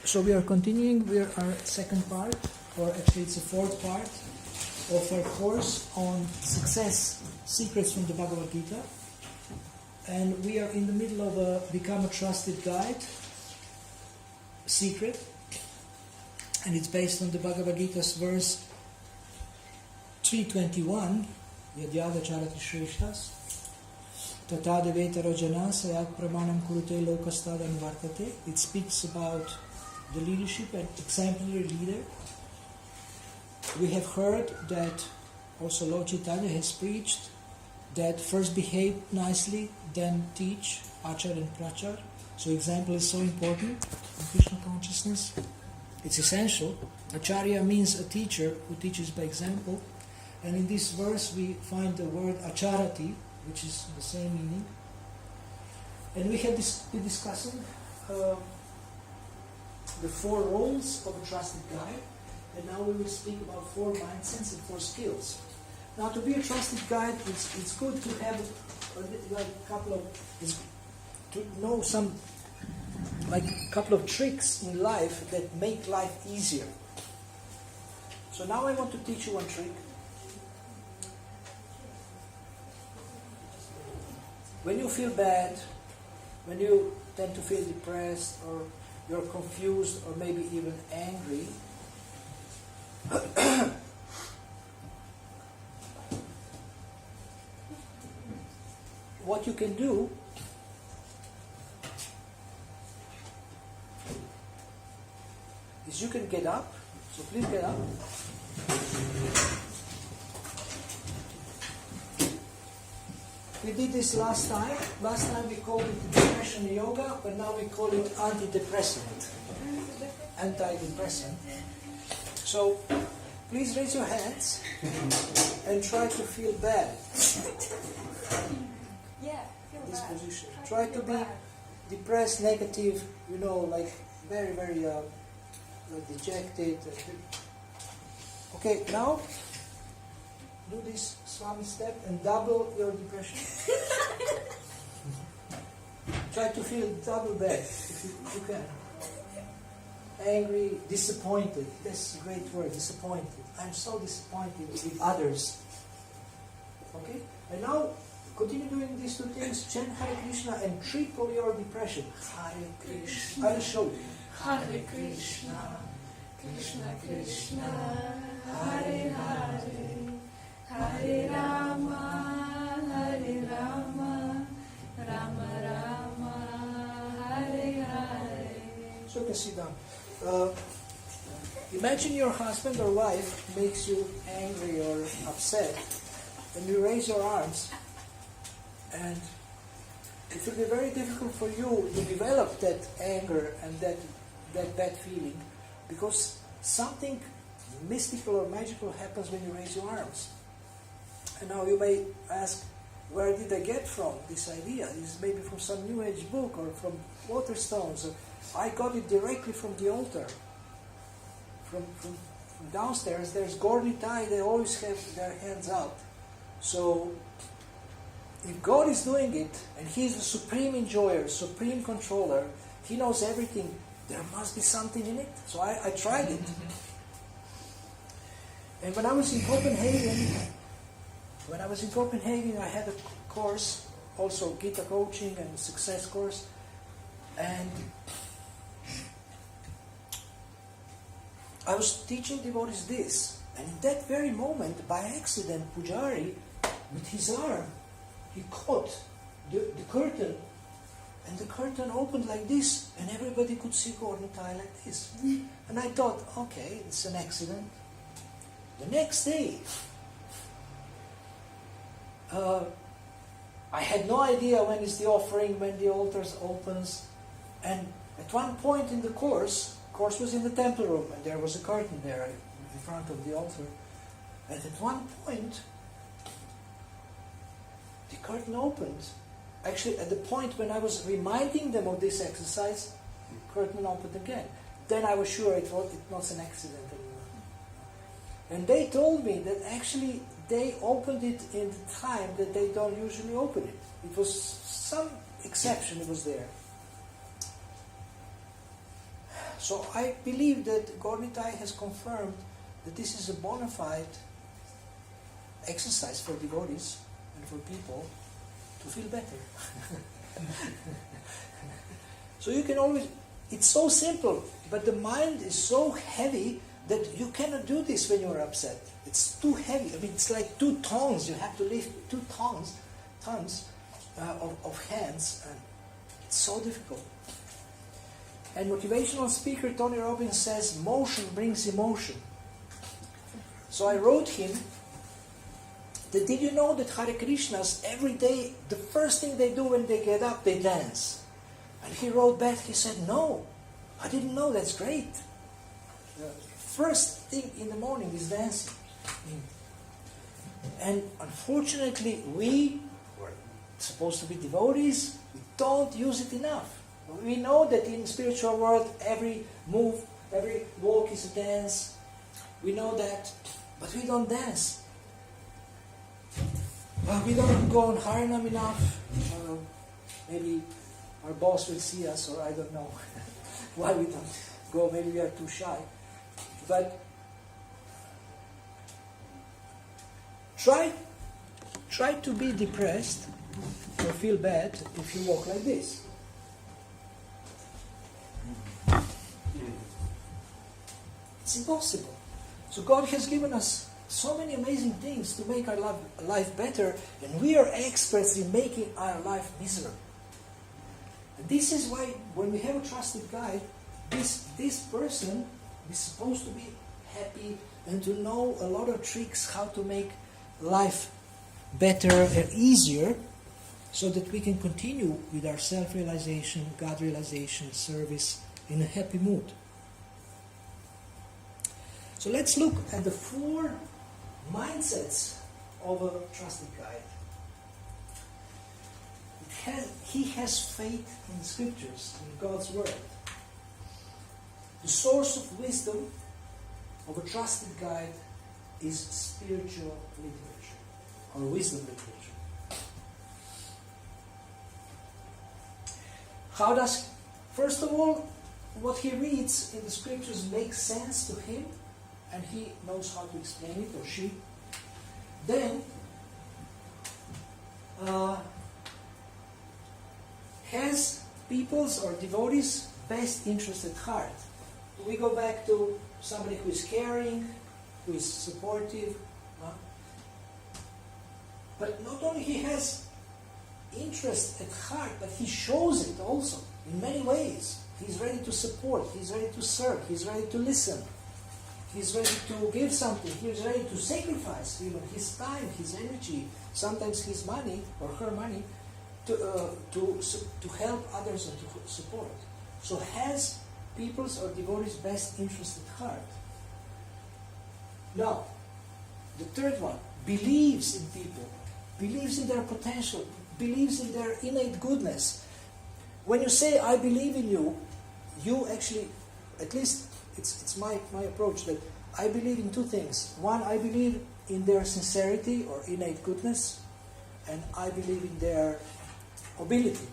So we are continuing with our second part, or actually it's the fourth part of our course on success secrets from the Bhagavad Gita. And we are in the middle of a Become a Trusted Guide secret. And it's based on the Bhagavad Gita's verse 321, Yadyada Charati Shreshtas, Tata Deveta Rajana Sayat Pramanam Kurute Lokastada Vartate. It speaks about the leadership and exemplary leader. We have heard that also Lord Chaitanya has preached that first behave nicely, then teach, achar and prachar. So example is so important in Krishna consciousness. It's essential. Acharya means a teacher who teaches by example. And in this verse we find the word acharati, which is the same meaning. And we have been discussing the four roles of a trusted guide. And now we will speak about four mindsets and four skills. Now, to be a trusted guide, it's good to have to know some couple of tricks in life that make life easier. So now I want to teach you one trick. When you feel bad, when you tend to feel depressed, or you're confused, or maybe even angry, what you can do is you can get up. So please get up. We did this last time. Last time we called it depression yoga, but now we call it antidepressant. Antidepressant. So please raise your hands and try to feel bad. Yeah, feel This bad. position. Try to be depressed, negative, very, very dejected. Okay, now do this Swami step and double your depression. Try to feel double bad if you can. Angry, disappointed. That's a great word, disappointed. I'm so disappointed with others. Okay? And now, continue doing these two things. Chant Hare Krishna and triple your depression. Hare Krishna. I'll show you. Hare Krishna, Krishna Krishna, Hare Hare, Hare Rama, Hare Rama, Rama Rama, Hare Hare. So you can sit down. Imagine your husband or wife makes you angry or upset, and you raise your arms, and it will be very difficult for you to develop that anger and that bad feeling, because something mystical or magical happens when you raise your arms. And now you may ask, where did I get from this idea? Is it maybe from some New Age book or from Waterstones? I got it directly from the altar. From downstairs, there's Gauri Thai, they always have their hands out. So, if God is doing it, and He is the supreme enjoyer, supreme controller, He knows everything, there must be something in it. So I tried it. And when I was in Copenhagen, I had a course, also Gita coaching and success course. And I was teaching devotees this, and in that very moment, by accident, Pujari, with his arm, he caught the curtain, and the curtain opened like this, and everybody could see Gordon Thai like this. And I thought, okay, it's an accident. The next day, I had no idea when is the offering, when the altar opens, and at one point in the course was in the temple room, and there was a curtain there in front of the altar. And at one point, the curtain opened. Actually, at the point when I was reminding them of this exercise, the curtain opened again. Then I was sure it was an accident anymore. And they told me that actually they opened it in the time that they don't usually open it. It was some exception, it was there. So I believe that Gornitai has confirmed that this is a bona fide exercise for devotees and for people to feel better. So you can always, it's so simple, but the mind is so heavy that you cannot do this when you're upset. It's too heavy. I mean, it's like 2 tons. You have to lift 2 tons of hands, and it's so difficult. And motivational speaker Tony Robbins says, motion brings emotion. So I wrote him that, did you know that Hare Krishnas every day, the first thing they do when they get up, they dance? And he wrote back, he said, no, I didn't know, that's great. The first thing in the morning is dancing. And unfortunately, we were supposed to be devotees, we don't use it enough. We know that in the spiritual world, every move, every walk is a dance. We know that, but we don't dance. We don't go on Harinam enough. Maybe our boss will see us, or I don't know why we don't go. Maybe we are too shy. But try to be depressed or feel bad if you walk like this. It's impossible. So God has given us so many amazing things to make our life better, and we are experts in making our life miserable. And this is why when we have a trusted guide, this person is supposed to be happy and to know a lot of tricks how to make life better and easier, so that we can continue with our self-realization, God-realization, service in a happy mood. So let's look at the 4 mindsets of a trusted guide. He has faith in the scriptures, in God's word. The source of wisdom of a trusted guide is spiritual literature, or wisdom literature. How does, first of all, what he reads in the scriptures makes sense to him, and he knows how to explain it, or she. Then, has people's or devotees' best interest at heart. We go back to somebody who is caring, who is supportive. But not only he has interest at heart, but he shows it also in many ways. He's ready to support, he's ready to serve, he's ready to listen. He's ready to give something. He's ready to sacrifice even his time, his energy, sometimes his money or her money to help others and to support. So has people's or devotees' best interest at heart. Now, the third one, believes in people, believes in their potential, believes in their innate goodness. When you say, I believe in you, you actually, at least it's my approach, that I believe in 2 things. One, I believe in their sincerity or innate goodness, and I believe in their ability.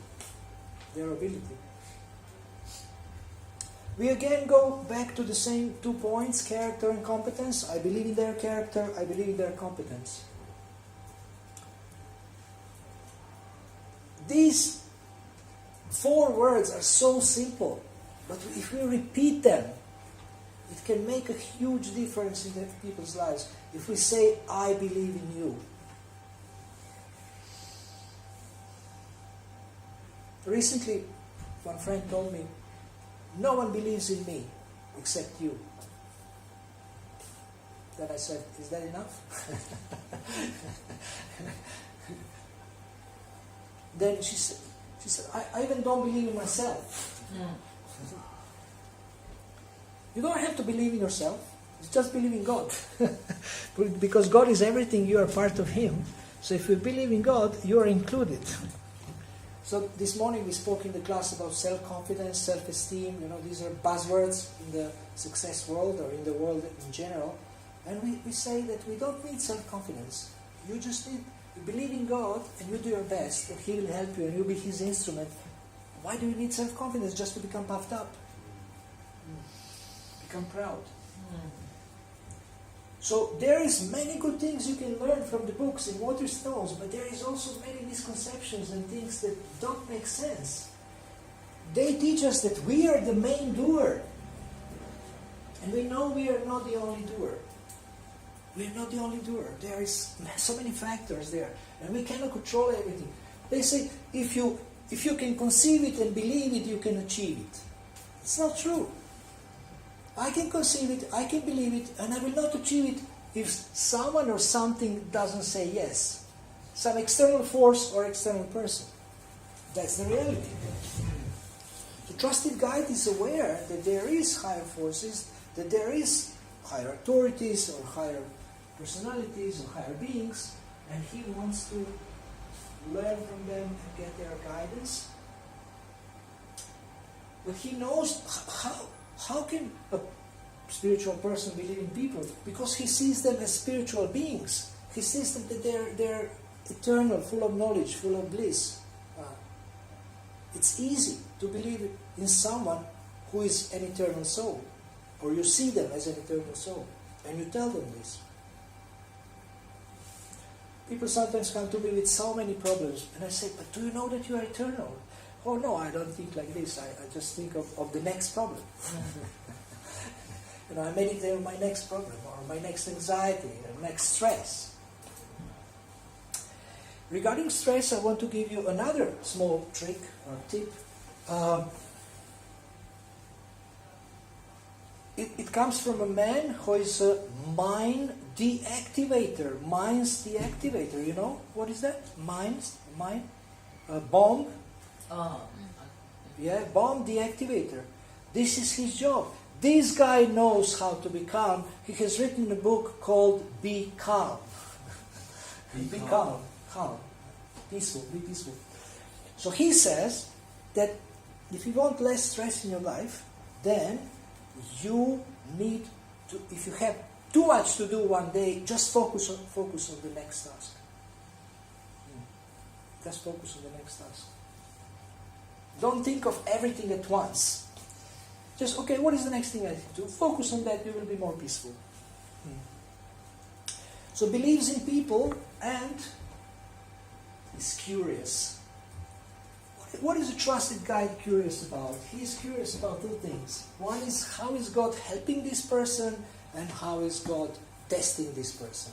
We again go back to the same 2 points, character and competence. I believe in their character, I believe in their competence. These 4 words are so simple, but if we repeat them, it can make a huge difference in people's lives. If we say, I believe in you. Recently, one friend told me, no one believes in me except you. Then I said, is that enough? Then she said, I even don't believe in myself. You don't have to believe in yourself. You just believe in God. Because God is everything, you are part of Him. So if you believe in God, you are included. So this morning we spoke in the class about self-confidence, self-esteem. These are buzzwords in the success world or in the world in general. And we say that we don't need self-confidence. You just need, you believe in God and you do your best and He will help you and you'll be His instrument. Why do you need self-confidence? Just to become puffed up. Become proud. So there is many good things you can learn from the books in Waterstones, but there is also many misconceptions and things that don't make sense. They teach us that we are the main doer. And we know we are not the only doer. We are not the only doer. There is so many factors there. And we cannot control everything. They say, if you can conceive it and believe it, you can achieve it. It's not true. I can conceive it, I can believe it, and I will not achieve it if someone or something doesn't say yes. Some external force or external person. That's the reality. The trusted guide is aware that there is higher forces, that there is higher authorities or higher personalities or higher beings, and he wants to learn from them and get their guidance. But he knows how can a spiritual person believe in people? Because he sees them as spiritual beings. He sees them that they're eternal, full of knowledge, full of bliss. It's easy to believe in someone who is an eternal soul. Or you see them as an eternal soul. And you tell them this. People sometimes come to me with so many problems. And I say, but do you know that you are eternal? Oh no, I don't think like this. I just think of the next problem. I meditate on my next problem, or my next anxiety, or next stress. Regarding stress, I want to give you another small trick or tip. It comes from a man who is a mind deactivator. Mind's deactivator, you know? What is that? Mind? Bomb? Yeah, bomb deactivator. This is his job. This guy knows how to be calm. He has written a book called Be Calm. Be calm. Calm. Peaceful. Be peaceful. So he says that if you want less stress in your life, then you need to, if you have too much to do one day, just focus on the next task. Just focus on the next task. Don't think of everything at once. Just, okay, what is the next thing I need to do? Focus on that, you will be more peaceful. So believes in people and is curious. What is a trusted guide curious about? He is curious about two things. One is, how is God helping this person, and how is God testing this person?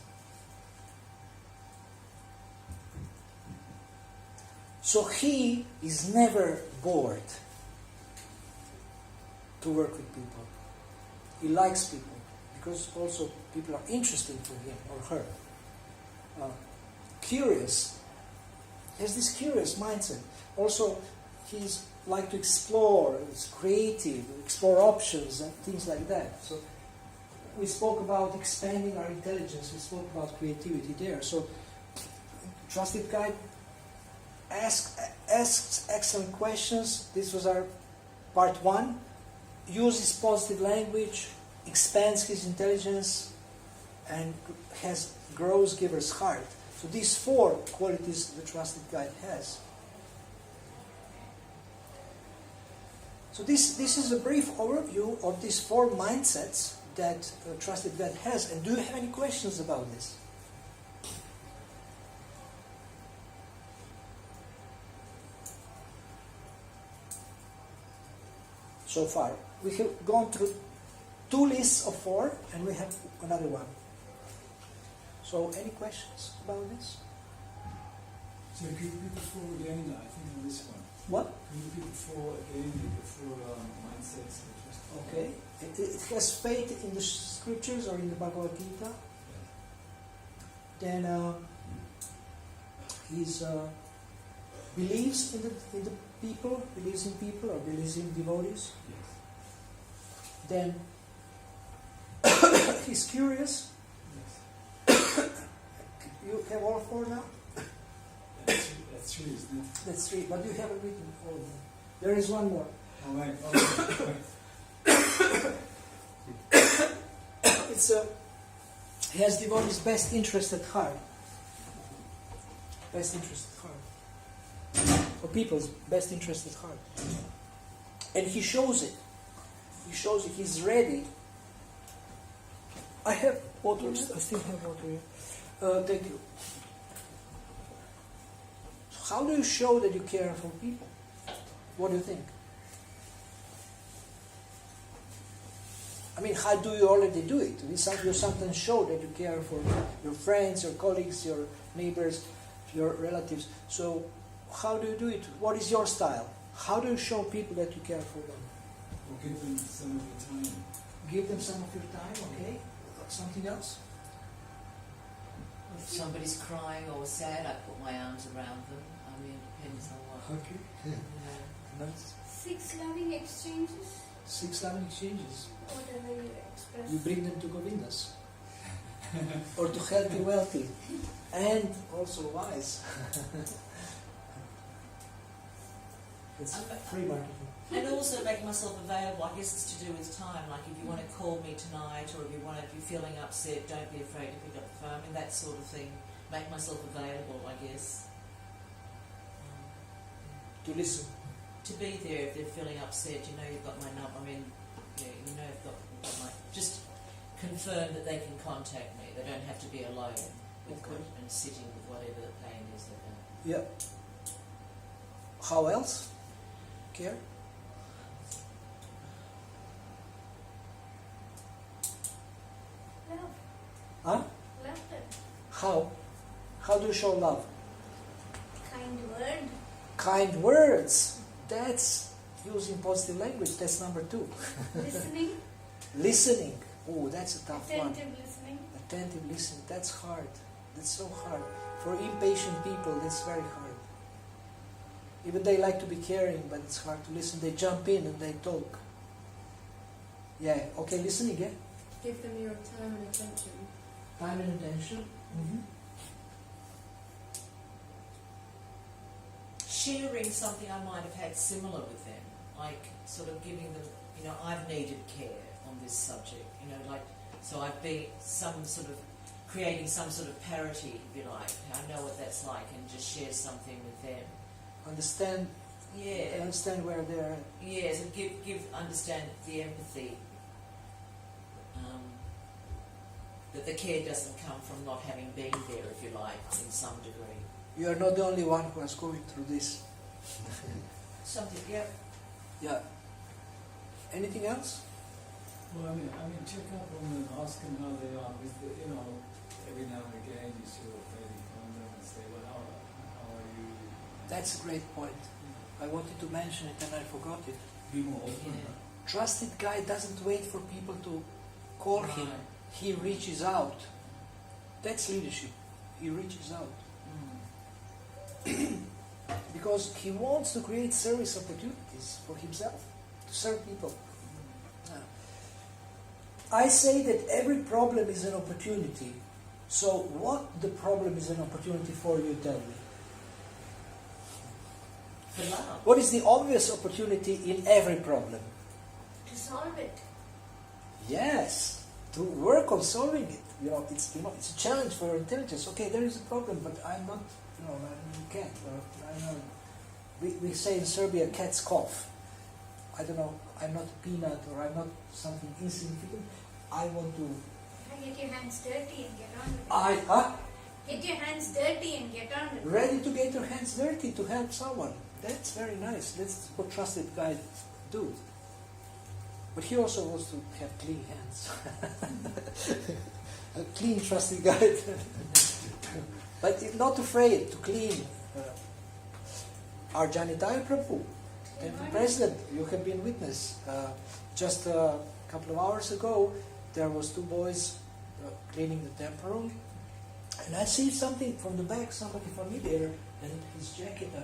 So he is never bored to work with people. He likes people because also people are interesting to him or her. Curious. He has this curious mindset. Also, he's like to explore. It's creative, explore options and things like that. So we spoke about expanding our intelligence. We spoke about creativity there. So trusted guide asks excellent questions. This was our part 1. Uses positive language, expands his intelligence, and grows giver's heart. So these 4 qualities the trusted guide has. So this is a brief overview of these 4 mindsets that a trusted guide has. And do you have any questions about this? So far, we have gone through 2 lists of 4, and we have another one. So, any questions about this? So can you repeat the 4 again? I think on this one. What? Can you repeat the 4 again, the 4 mindsets? Okay. It has faith in the scriptures or in the Bhagavad Gita. Then he believes in the people, believes in people or believes in devotees. Yes. Then he's curious. Yes. You have all 4 now? That's 3, isn't it? That's 3, but you haven't written all of them. There is one more. Oh, right. Oh, right. He has devotees' best interest at heart. Best interest at heart. Or people's best interest at heart. And he shows it. He shows he's ready. I have water. I still have water here. Thank you. So how do you show that you care for people? What do you think? I mean, how do you already do it? You sometimes show that you care for your friends, your colleagues, your neighbors, your relatives. So how do you do it? What is your style? How do you show people that you care for them? Or give them some of your time. Give them some of your time, okay? Something else? If somebody's crying or sad, I put my arms around them. I mean, it depends on what. Okay. Yeah. Nice. 6 loving exchanges. 6 loving exchanges. Whatever you express. You bring them to Govindas. Or to healthy, wealthy. And also wise. It's free marketing. And also make myself available. I guess it's to do with time. Like if you want to call me tonight, or if you're feeling upset, don't be afraid to pick up the phone. I mean, that sort of thing. Make myself available, I guess. To listen. To be there if they're feeling upset. You know, you've got my number. I mean, yeah, you know, you've got my. Just confirm that they can contact me. They don't have to be alone with and sitting with whatever the pain is. Yeah. How else? Care? Love. Huh? Love them. How? How do you show love? Kind word. Kind words. That's using positive language. That's number 2. Listening. Listening. Oh, that's a tough one. Attentive listening. Attentive listening. That's hard. That's so hard. For impatient people, that's very hard. Even they like to be caring, but it's hard to listen. They jump in and they talk. Yeah. Okay, listening, yeah? Give them your time and attention. Time and attention. Sharing something I might have had similar with them, like sort of giving them, you know, I've needed care on this subject, you know, like, so I've been some sort of creating some sort of parity, if you like. I know what that's like, and just share something with them. Understand. Yeah. Understand where they're at. Yeah, so understand the empathy. That the care doesn't come from not having been there, if you like, in some degree. You are not the only one who is going through this. Something, yeah. Yeah. Anything else? Well, I mean, check up on them, ask them how they are. With the, you know, every now and again you sort of maybe phone them and say, well, how are you? That's a great point. I wanted to mention it and I forgot it. Be more open. Yeah. Trusted guy doesn't wait for people to call him. He reaches out. That's leadership. He reaches out. Because he wants to create service opportunities for himself, to serve people. I say that every problem is an opportunity. So what the problem is an opportunity for you, tell me. For love. What is the obvious opportunity in every problem? To solve it. Yes, to work on solving it. It's a challenge for your intelligence. Okay, there is a problem, but I'm not. You can't. We say in Serbia, cat's cough. I don't know. I'm not a peanut, or I'm not something insignificant. I want to. Get your hands dirty and get on with it. Get your hands dirty and get on with it. Ready to get your hands dirty to help someone. That's very nice. That's what trusted guys do. But he also wants to have clean hands. A clean, trusted guide. But not afraid to clean. Our Janitaya Prabhu, Temple President, you have been witness. Just a couple of hours ago, there was 2 boys cleaning the temple room. And I see something from the back, somebody familiar, and his jacket, a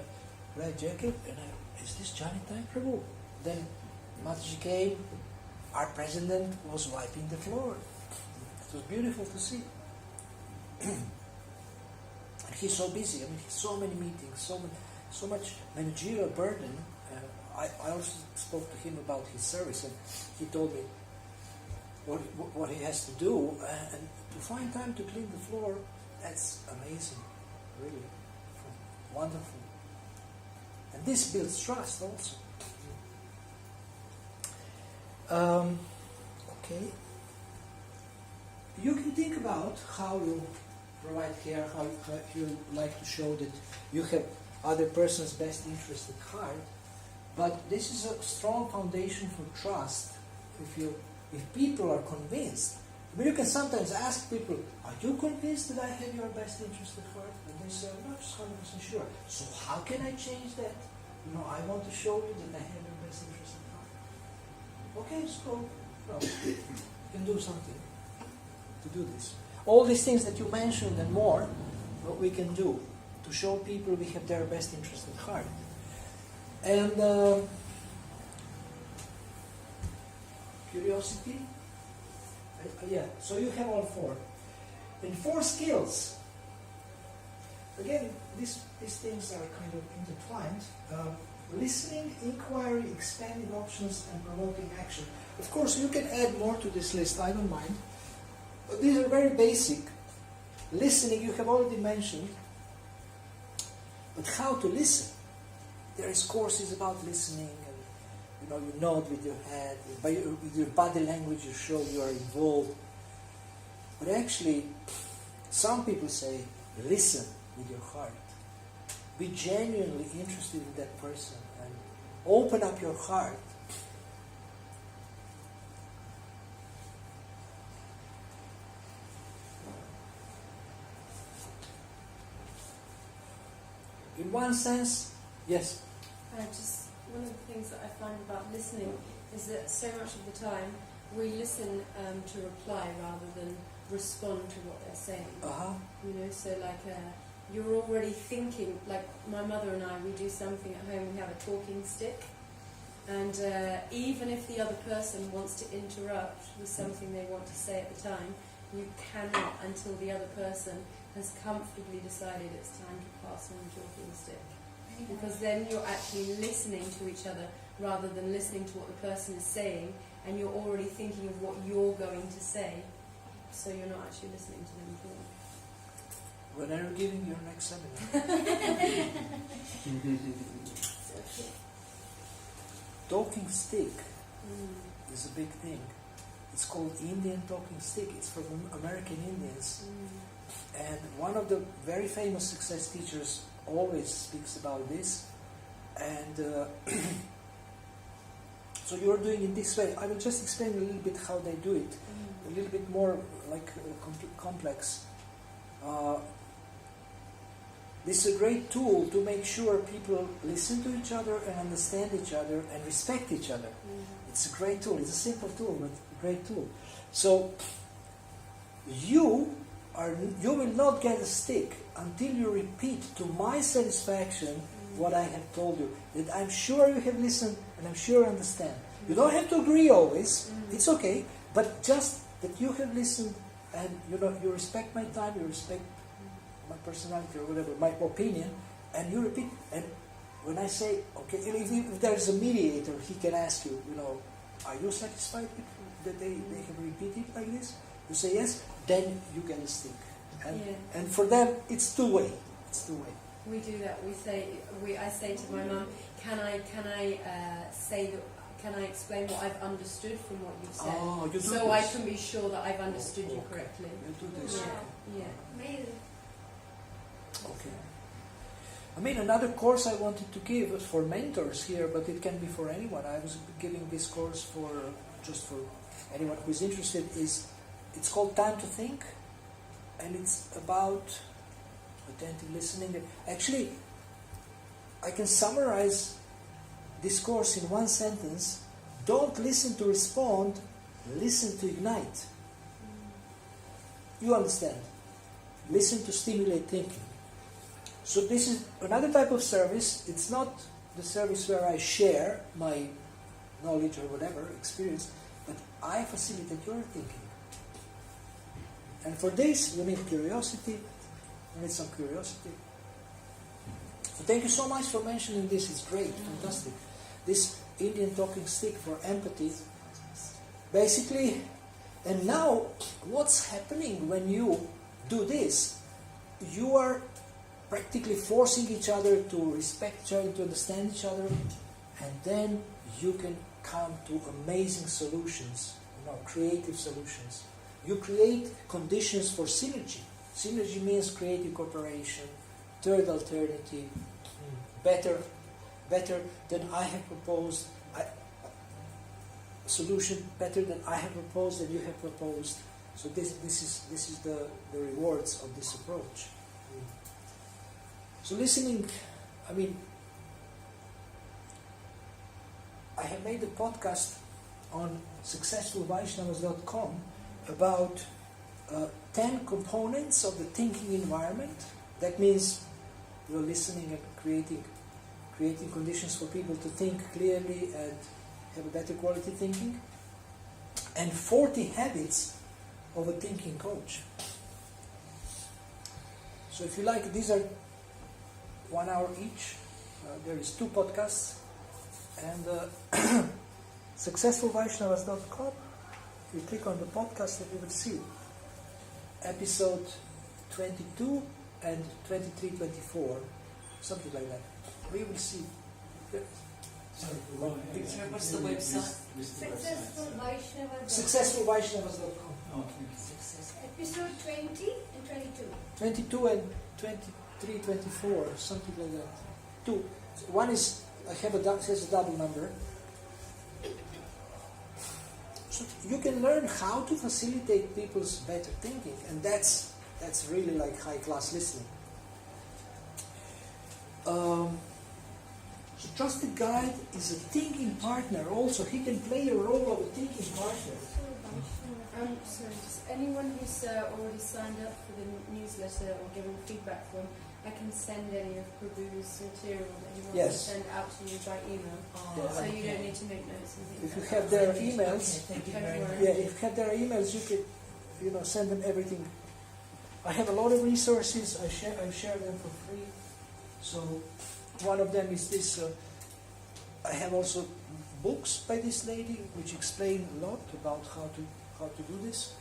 red jacket, and is this Janitaya Prabhu? Then Mataji came, our president was wiping the floor. It was beautiful to see. And he's so busy. I mean, so many meetings, so much managerial burden. I also spoke to him about his service, and he told me what he has to do, and to find time to clean the floor. That's amazing, really, wonderful. And this builds trust also. Okay. You can think about how you provide care, how you like to show that you have other person's best interest at heart. But this is a strong foundation for trust. If people are convinced, but you can sometimes ask people, "Are you convinced that I have your best interest at heart?" And they say, "I'm not 100% sure." So how can I change that? I want to show you that I have your best interest at heart. Okay, so you can do something to do this. All these things that you mentioned and more, what we can do to show people we have their best interest at heart. And curiosity. Yeah, so you have all four. And 4 skills. Again, these things are kind of intertwined. Listening, inquiry, expanding options, and promoting action. Of course, you can add more to this list, I don't mind. But these are very basic. Listening, you have already mentioned. But how to listen? There is courses about listening, and you nod with your head, with your body language you show you are involved. But actually, some people say, listen with your heart. Be genuinely interested in that person and open up your heart. In one sense, yes. Just one of the things that I find about listening is that so much of the time we listen to reply rather than respond to what they're saying. So like you're already thinking, like my mother and I, we do something at home, we have a talking stick, and even if the other person wants to interrupt with something they want to say at the time, you cannot until the other person has comfortably decided it's time to pass on the talking stick. Because then you're actually listening to each other rather than listening to what the person is saying, and you're already thinking of what you're going to say, so you're not actually listening to them at all. When are you giving your next seminar? Talking stick is a big thing. It's called Indian talking stick. It's from American Indians. And one of the very famous success teachers always speaks about this. And so you're doing it this way. I will just explain a little bit how they do it. A little bit more like complex. This is a great tool to make sure people listen to each other and understand each other and respect each other. It's a great tool. It's a simple tool, but a great tool. So you will not get a stick until you repeat to my satisfaction what I have told you. That I'm sure you have listened and I'm sure you understand. You don't have to agree always. It's okay. But just that you have listened and you respect my time, you respect my personality or whatever, my opinion, and you repeat. And when I say, okay, if there's a mediator, he can ask you, are you satisfied with that they have repeated like this? You say yes, then you get a stick. And for them, it's two-way. It's two-way. We do that. I say to my mum, can I explain what I've understood from what you've said? Oh, you do so this. I can be sure that I've understood you correctly. You do this. Yeah. Amazing. Okay. I mean, another course I wanted to give was for mentors here, but it can be for anyone. I was giving this course just for anyone who is interested. It's called Time to Think, and it's about attentive listening. Actually, I can summarize this course in one sentence. Don't listen to respond, listen to ignite. You understand? Listen to stimulate thinking. So this is another type of service. It's not the service where I share my knowledge or whatever, experience, but I facilitate your thinking. And for this, you need curiosity. You need some curiosity. So thank you so much for mentioning this. It's great, fantastic. This Indian talking stick for empathy. Basically, and now, what's happening when you do this? You are practically forcing each other to respect each other, to understand each other, and then you can come to amazing solutions, creative solutions. You create conditions for synergy. Synergy means creative cooperation, third alternative, better than I have proposed, solution better than I have proposed than you have proposed. So this is the rewards of this approach. So listening, I have made a podcast on successfulvaishnavas.com about 10 components of the thinking environment. That means you're listening and creating conditions for people to think clearly and have a better quality thinking. And 40 habits of a thinking coach. So if you like, these are 1 hour each. There is 2 podcasts. And successfulvaishnavas.com, you click on the podcast and you will see episode 22 and 23, 24, something like that. We will see. What's the website? Successfulvaishnavas.com. Okay. Episode 20 and 22. 22 and 23, 24, something like that. 2. One is has a double number. So you can learn how to facilitate people's better thinking, and that's really like high class listening. So trusted guide is a thinking partner. Also, he can play a role of a thinking partner. Sorry, just anyone who's already signed up for the newsletter or given feedback form, I can send any of Prabhu's material that he wants to send out to you by email. So you don't need to make notes and things. If you have their emails, Thank you very much. if you have their emails, you can, send them everything. I have a lot of resources. I share them for free. So one of them is this. I have also books by this lady which explain a lot about how to do this.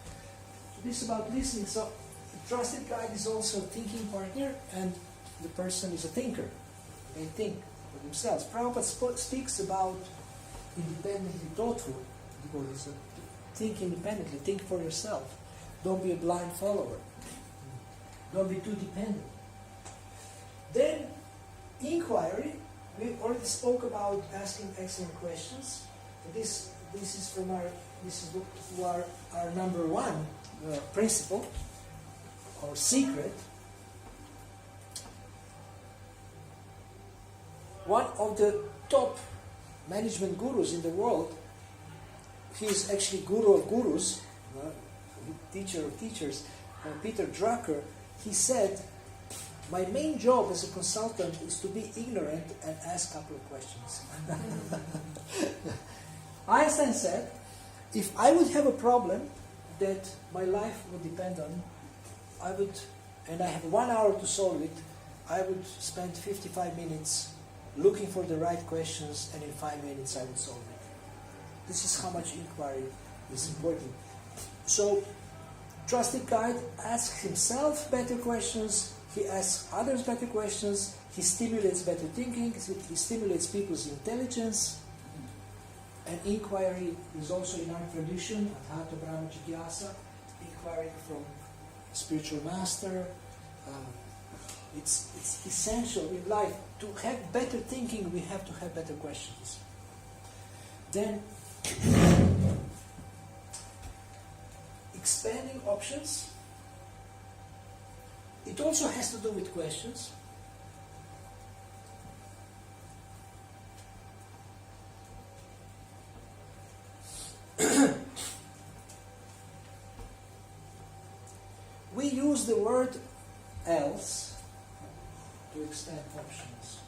So this is about listening. So the trusted guide is also a thinking partner, and the person is a thinker. They think for themselves. Prabhupada speaks about independently thoughtful devotees. Think independently. Think for yourself. Don't be a blind follower. Don't be too dependent. Then inquiry. We already spoke about asking excellent questions. This is our number 1 principle or secret. One of the top management gurus in the world, he is actually guru of gurus, teacher of teachers, Peter Drucker, he said, my main job as a consultant is to be ignorant and ask a couple of questions. Einstein said, if I would have a problem that my life would depend on, and I have 1 hour to solve it, I would spend 55 minutes looking for the right questions, and in 5 minutes I would solve it. This is how much inquiry is important. So, trusted guide asks himself better questions, he asks others better questions, he stimulates better thinking, he stimulates people's intelligence, and inquiry is also in our tradition, Adhata Brahma Jigyasa, inquiry from spiritual master. It's essential in life. To have better thinking, we have to have better questions. Then, expanding options. It also has to do with questions. We use the word else to expand options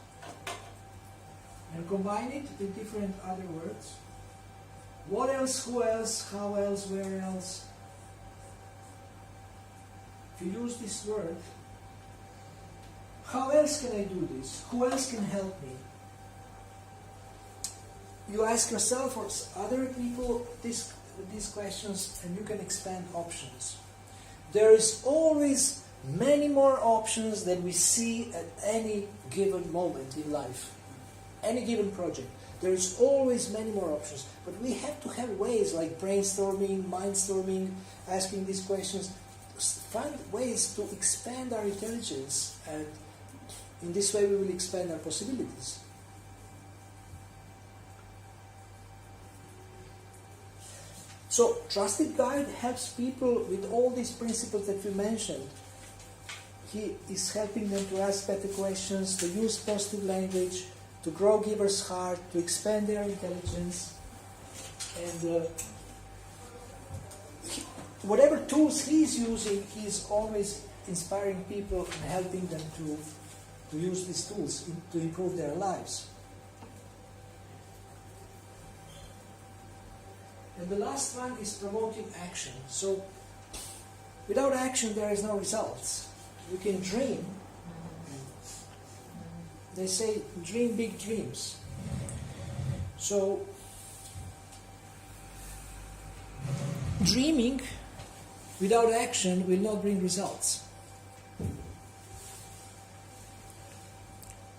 and combine it with different other words. What else, who else, how else, where else? If you use this word, how else can I do this? Who else can help me? You ask yourself or other people these questions, and you can expand options. There is always many more options than we see at any given moment in life, any given project. There's always many more options. But we have to have ways like brainstorming, mindstorming, asking these questions. Find ways to expand our intelligence, and in this way we will expand our possibilities. So, Trusted Guide helps people with all these principles that we mentioned. He is helping them to ask better questions, to use positive language, to grow giver's heart, to expand their intelligence, and whatever tools he's using, he's always inspiring people and helping them to use these tools to improve their lives. And the last one is promoting action. So, without action there is no results. You can dream. They say, dream big dreams. So, dreaming without action will not bring results.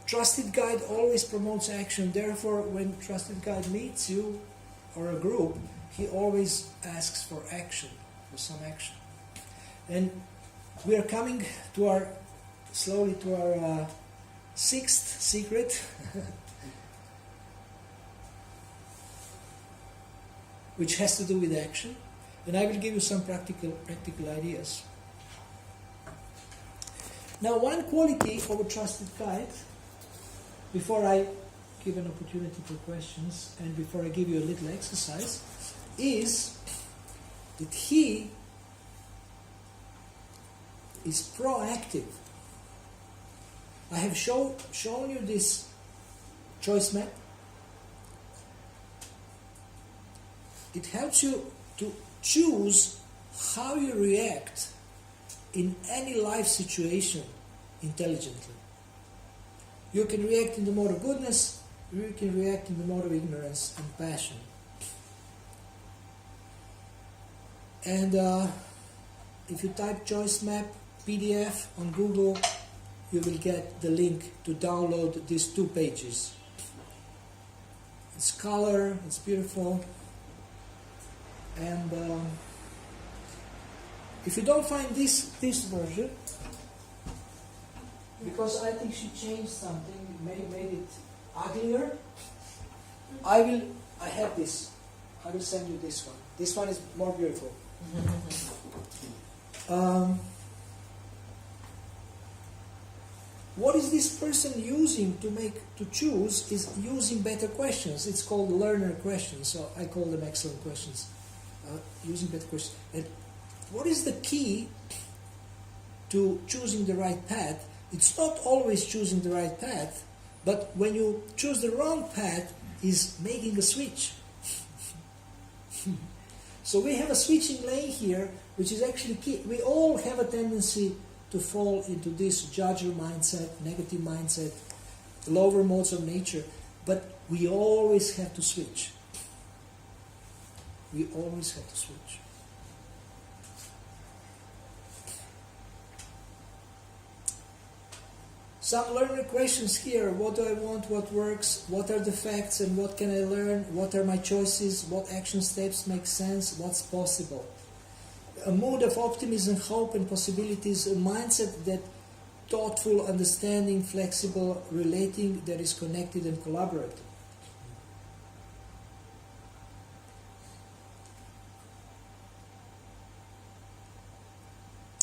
Trusted Guide always promotes action. Therefore, when Trusted Guide meets you or a group, he always asks for action, for some action. And we are coming to slowly to our sixth secret, which has to do with action. And I will give you some practical ideas. Now, one quality of a Trusted Guide, before I give an opportunity for questions and before I give you a little exercise, is that he is proactive. I have shown you this choice map. It helps you to choose how you react in any life situation intelligently. You can react in the mode of goodness, you can react in the mode of ignorance and passion. And if you type choice map PDF on Google, you will get the link to download these 2 pages. It's color, it's beautiful. And if you don't find this version, because I think she changed something, made it uglier, I have this. I will send you this one. This one is more beautiful. What is this person using to choose is using better questions. It's called learner questions, so I call them excellent questions. Using better questions. And what is the key to choosing the right path? It's not always choosing the right path, but when you choose the wrong path, is making a switch. So we have a switching lane here, which is actually key. We all have a tendency to fall into this judger mindset, negative mindset, lower modes of nature, but we always have to switch. We always have to switch. Some learner questions here. What do I want? What works? What are the facts and what can I learn? What are my choices? What action steps make sense? What's possible? A mood of optimism, hope and possibilities, a mindset that thoughtful, understanding, flexible, relating, that is connected and collaborative.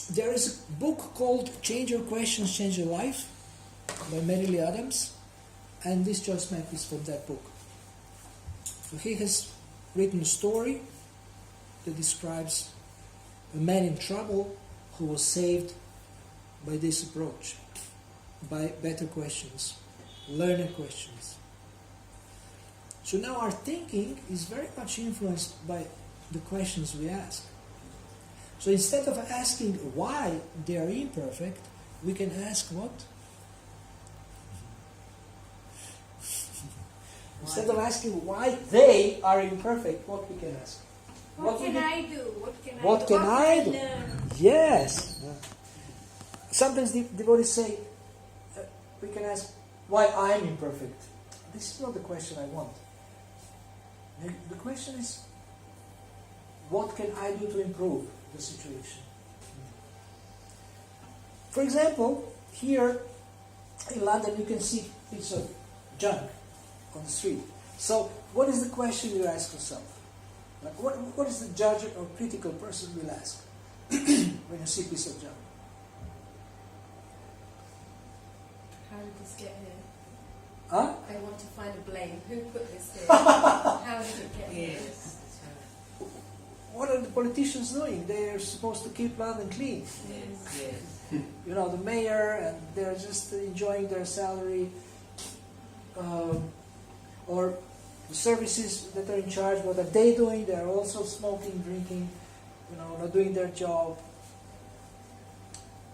There is a book called Change Your Questions, Change Your Life by Mary Lee Adams, and this choice map is from that book. So he has written a story that describes a man in trouble who was saved by this approach, by better questions, learner questions. So now our thinking is very much influenced by the questions we ask. So instead of asking why they are imperfect, we can ask what? Instead of asking why they are imperfect, what we can ask? What can I do? What can I do? Learn? Yes. Sometimes the devotees say, we can ask why I'm imperfect. This is not the question I want. The question is, what can I do to improve the situation? For example, here in London you can see piece of junk on the street. So what is the question you ask yourself? Like what is the judge or critical person will ask when you see a piece of junk? How did this get here? Huh? I want to find a blame. Who put this here? How did it get here? Yes, that's right. What are the politicians doing? They are supposed to keep London clean. Yes, yes. You know, the mayor, and they're just enjoying their salary. Or the services that are in charge, what are they doing? They're also smoking, drinking, not doing their job.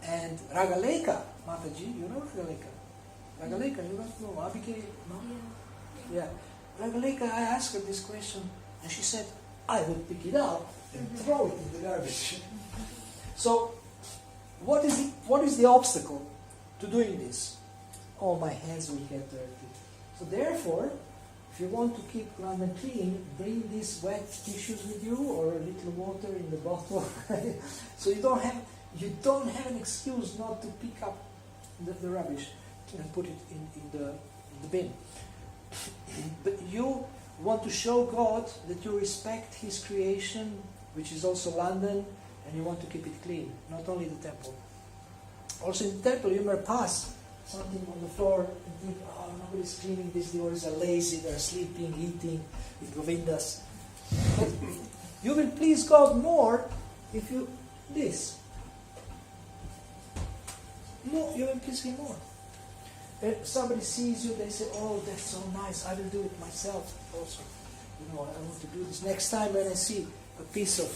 And Ragaleka, Mataji, you know Ragaleka? Ragaleka, you don't know? Abhike, no? Yeah. Ragaleka, I asked her this question, and she said, I will pick it up and throw it in the garbage. So, what is the obstacle to doing this? Oh, my hands will get dirty. So therefore, if you want to keep London clean, bring these wet tissues with you or a little water in the bottle. So you don't have an excuse not to pick up the rubbish and put it in the bin. But you want to show God that you respect His creation, which is also London, and you want to keep it clean, not only the temple. Also in the temple you may pass something on the floor and think, oh, nobody's cleaning this, the others are lazy, they're sleeping, eating with Govindas. But you will please God more if you do this. More, you will please Him more. If somebody sees you, they say, oh, that's so nice, I will do it myself also. I want to do this. Next time when I see a piece of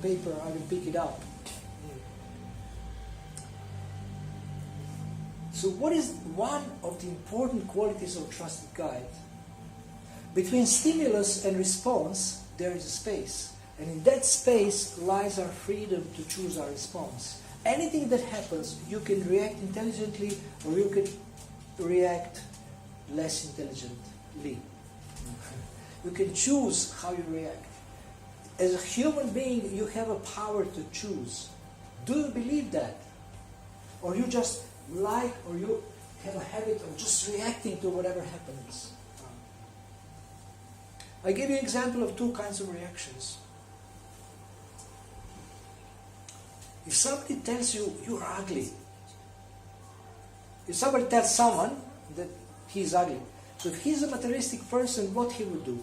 paper, I will pick it up. So what is one of the important qualities of trusted guide? Between stimulus and response, there is a space. And in that space lies our freedom to choose our response. Anything that happens, you can react intelligently or you can react less intelligently. You can choose how you react. As a human being, you have a power to choose. Do you believe that? Or you just or you have a habit of just reacting to whatever happens? I give you an example of two kinds of reactions. If somebody tells you, you're ugly. If somebody tells someone that he's ugly. So if he's a materialistic person, what he would do?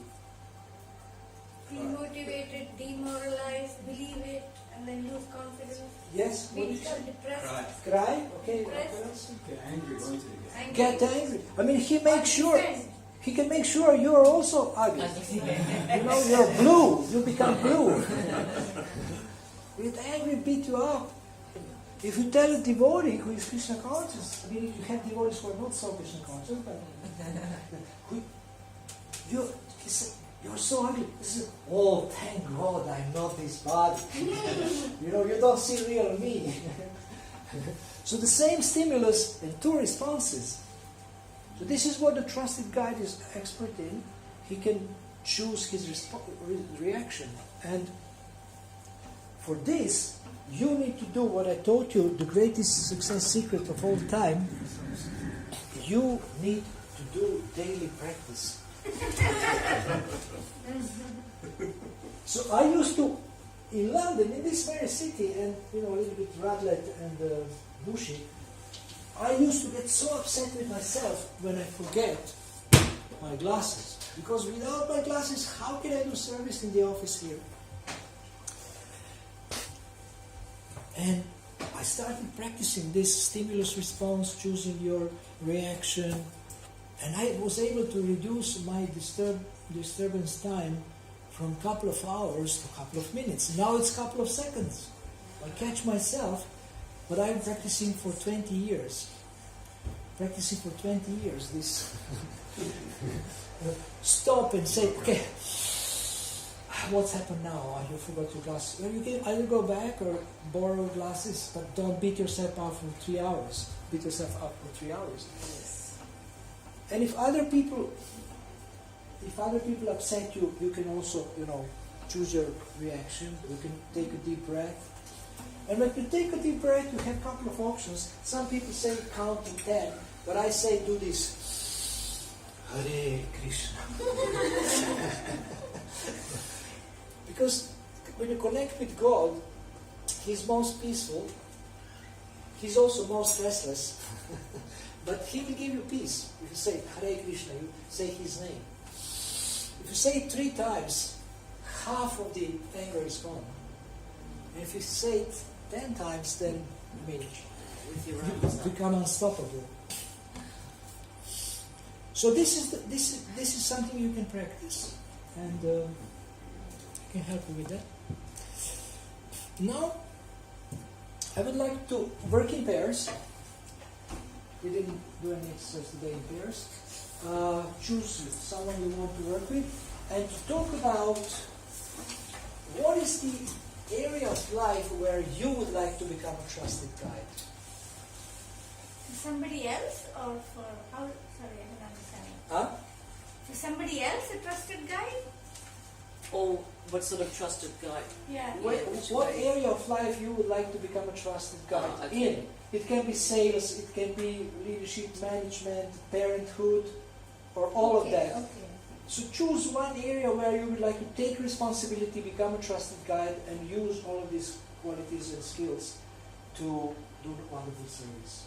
Demotivated, demoralized, believe it, and then lose confidence. Yes? What did you Become say? depressed. Cry? Okay. Depressed. What else? Get angry, won't you? Angry. Get angry. I mean, he makes sure. Defend. He can make sure you're also ugly. You're blue. You become blue. Get angry, beat you up. If you tell a devotee who is Krishna conscious, I mean, you have devotees who are not so Krishna conscious, but he said, you're so ugly. He said, oh, thank God I'm not this body. You don't see real me. So the same stimulus and two responses. So this is what the trusted guide is expert in. He can choose his reaction. And for this, you need to do what I taught you, the greatest success secret of all time. You need to do daily practice. So I used to, in London, in this very city, and a little bit Radlett and Bushi, I used to get so upset with myself when I forget my glasses. Because without my glasses, how can I do service in the office here? And I started practicing this stimulus response, choosing your reaction, and I was able to reduce my disturbance time from a couple of hours to a couple of minutes. Now it's a couple of seconds. I catch myself, but I'm practicing for 20 years. Practicing for 20 years. This stop and say, okay, what's happened now? Oh, you forgot your glasses. Well, you can either go back or borrow glasses, but don't beat yourself up for 3 hours. Beat yourself up for 3 hours. Yes. And if other people if other people upset you, you can also, choose your reaction. You can take a deep breath. And when you take a deep breath, you have a couple of options. Some people say count to 10, but I say do this. Hare Krishna. Because when you connect with God, He's most peaceful. He's also most restless. But He will give you peace. If you say Hare Krishna, you say His name. If you say it 3 times, half of the anger is gone. And if you say it 10 times, then you become unstoppable. So this is something you can practice, and I can help you with that. Now, I would like to work in pairs. We didn't do any exercise today in pairs. Choose someone you want to work with, and to talk about what is the area of life where you would like to become a trusted guide. For somebody else or for how? Sorry, I don't understand. Huh? For somebody else, a trusted guide? Or what sort of trusted guide? Yeah. What area of life you would like to become a trusted guide okay. in? It can be sales, it can be leadership, management, parenthood, or all of that. Okay. So choose one area where you would like to take responsibility, become a trusted guide, and use all of these qualities and skills to do wonderful service.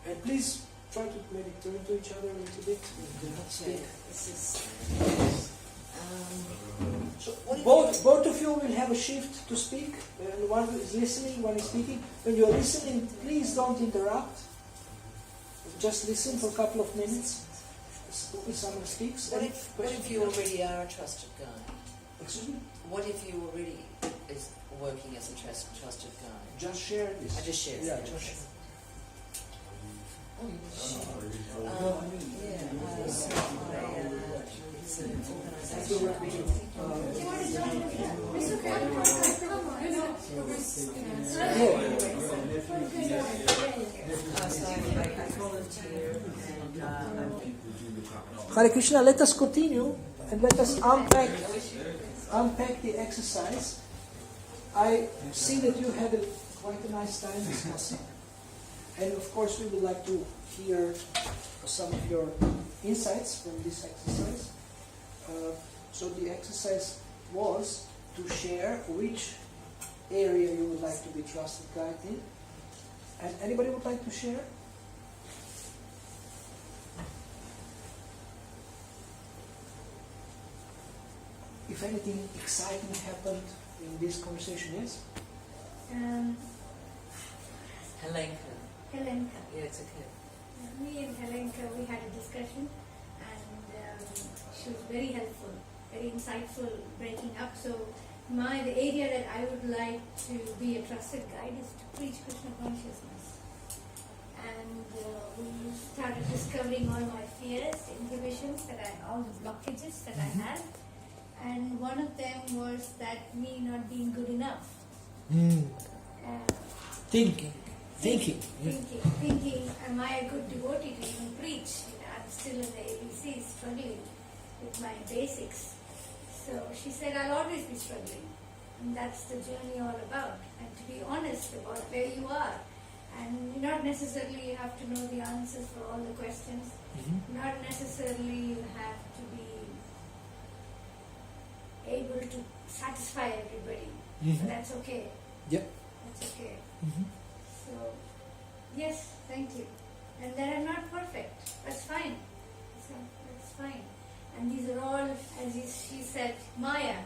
And please try to maybe turn to each other a little bit. Do not speak. So both of you will have a shift to speak. And one is listening, one is speaking. When you're listening, please don't interrupt. Just listen for a couple of minutes. Someone speaks. What if you already are a trusted guide? Excuse me? What if you already is working as a trusted guide? Just share this. I just shared. Yeah, it. just share. Oh, you just share. It's an organisation. I volunteer and Hare Krishna, let us continue and let us unpack the exercise. I see that you had quite a nice time discussing. And of course we would like to hear some of your insights from this exercise. So the exercise was to share which area you would like to be trusted guide in. And anybody would like to share? If anything exciting happened in this conversation, yes? Helenka. Helenka. Yeah, it's okay. Me and Helenka, we had a discussion, and she was very helpful, very insightful, breaking up. So the area that I would like to be a trusted guide is to preach Krishna consciousness. And we started discovering all my fears, inhibitions, all the blockages that I had. And one of them was that me not being good enough. Thinking, am I a good devotee to even preach? I'm still in the ABC, struggling with my basics. So she said, I'll always be struggling. And that's the journey all about. And to be honest about where you are. And not necessarily you have to know the answers for all the questions. Not necessarily you have to be able to satisfy everybody. But that's okay. Yep. That's okay. So, yes, thank you. And that I'm not perfect. That's fine. So, that's fine. And these are all, as she said, Maya.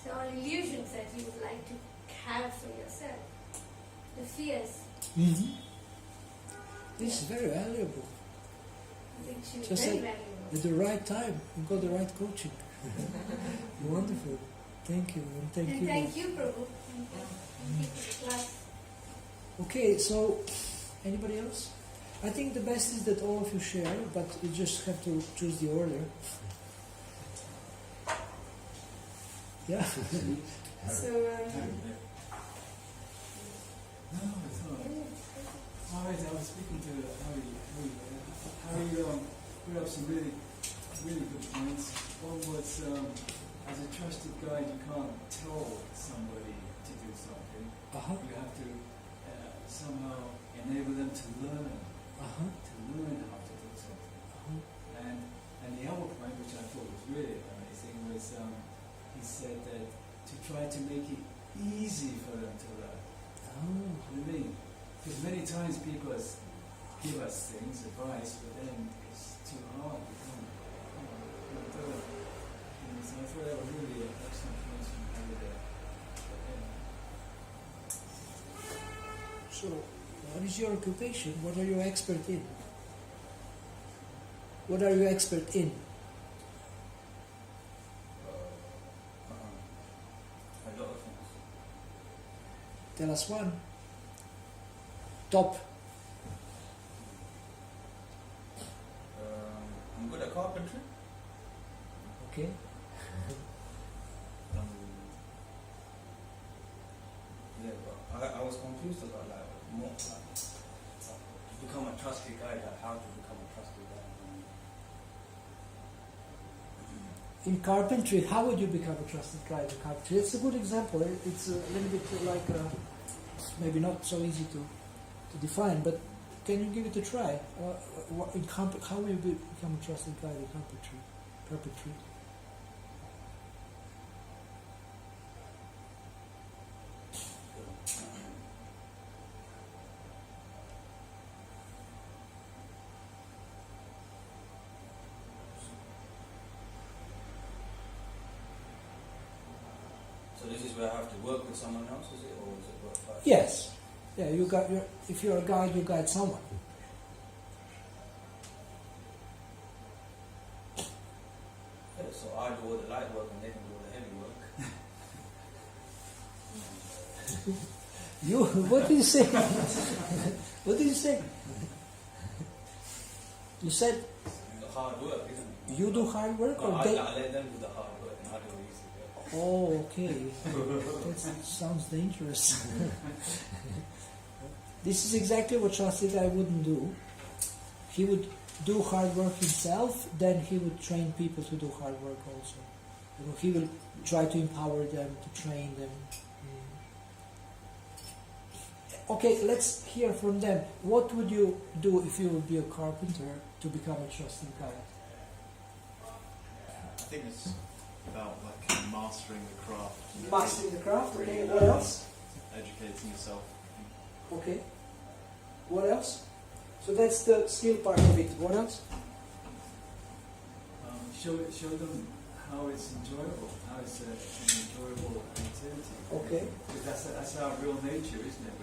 They're all illusions that you would like to have for yourself. The fears. This is very valuable. I think she was Just very like valuable. at the right time, you got the right coaching. Wonderful. Thank you. And thank And you. thank you, Prabhu. Thank you for the class. Okay, so anybody else? I think the best is that all of you share, but you just have to choose the order. Yeah. So, I was speaking to Harry. Harry, you have some really really good points. One was, as a trusted guide, you can't tell somebody to do something. You have to somehow enable them to learn how to do something. And the other point, which I thought was really amazing, was he said that to try to make it easy for them to learn. You know what I mean? Because many times people give us things, advice, but then it's too hard. You can't do it. So I thought that was really an excellent point from Bhagavad. So, what is your occupation? What are you expert in? What are you expert in? A lot of things. Tell us one. Top. I'm good at carpentry. Okay. Yeah, but I was confused about more to become a trusted guide, how to become a trusted guide. In carpentry, how would you become a trusted guide in carpentry? It's a good example. It's a little bit like, maybe not so easy to define, but can you give it a try? How will you become a trusted guide in carpentry? So this is where I have to work with someone else, is it, or is it work by? Yes. Yeah, if you're a guide, you guide someone. Yeah, so I do all the light work and they can do all the heavy work. What did you say? What did you say? You said The hard work, isn't it? you do hard work, or No, they? I let them do the hard work and I do the easy work. Oh, okay. That sounds dangerous. This is exactly what Shastra Guy wouldn't do. He would do hard work himself, then he would train people to do hard work also. You know, he will try to empower them, to train them. Okay, let's hear from them. What would you do if you would be a carpenter to become a trusted guide? I think it's about like mastering the craft. Mastering the craft, okay. What else? Educating yourself. Okay. What else? So that's the skill part of it. What else? Show them how it's enjoyable, how it's an enjoyable activity. Okay. Because that's our real nature, isn't it?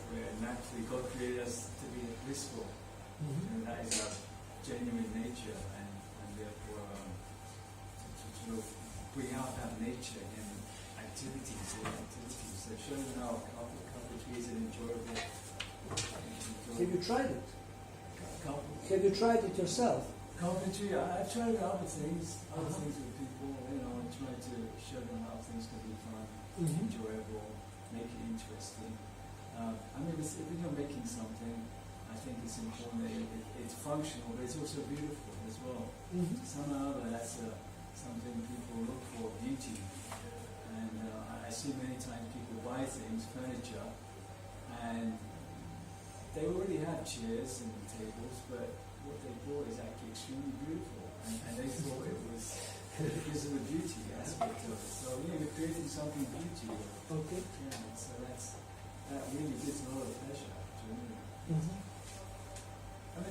We're naturally, God created us to be blissful. And that is our genuine nature, and therefore to sort of bring out that nature in activities. So show them how carpentry is an enjoyable. Have you tried it? Carpentry. Have you tried it yourself? Carpentry, I've tried other things with people, and try to show them how things can be fun, enjoyable, make it interesting. If you're making something, I think it's important that it's functional, but it's also beautiful as well. Somehow that's something people look for, beauty. And I see many times people buy things, furniture, and they already have chairs and tables, but what they bought is actually extremely beautiful, and they thought it was because of the beauty aspect of it. So we're creating something beautiful. Okay. Yeah, so that really gives a lot of pleasure to me.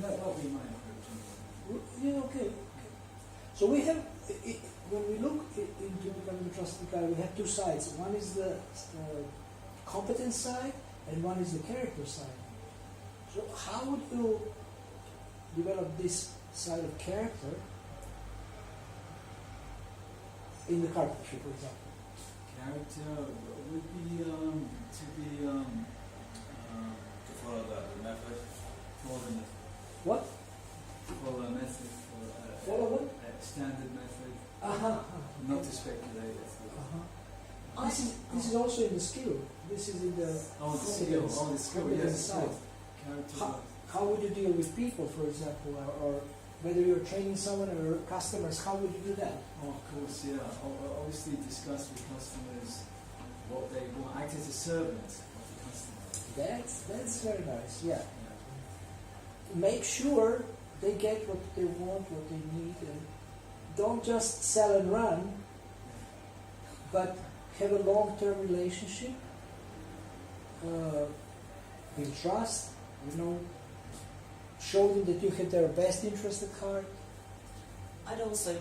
That will be my approach. Yeah, okay. So we have, when we look into becoming a trusted guide, we have two sides. One is the competence side, and one is the character side. So how would you develop this side of character in the carpentry, for example? Character would be To follow the method. follow the method. What? Follow a method, Follow what? a standard method, not to speculate. This is also in the skill. This is in the the skill, competence yes. side. Character. How would you deal with people, for example, or whether you're training someone or customers, how would you do that? Oh, of course, yeah. Obviously, discuss with customers what they want. Act as a servant of the customer. That's very nice, yeah. Yeah. Make sure they get what they want, what they need, and don't just sell and run, but have a long-term relationship, build trust, show them that you have their best interest at heart. I'd also,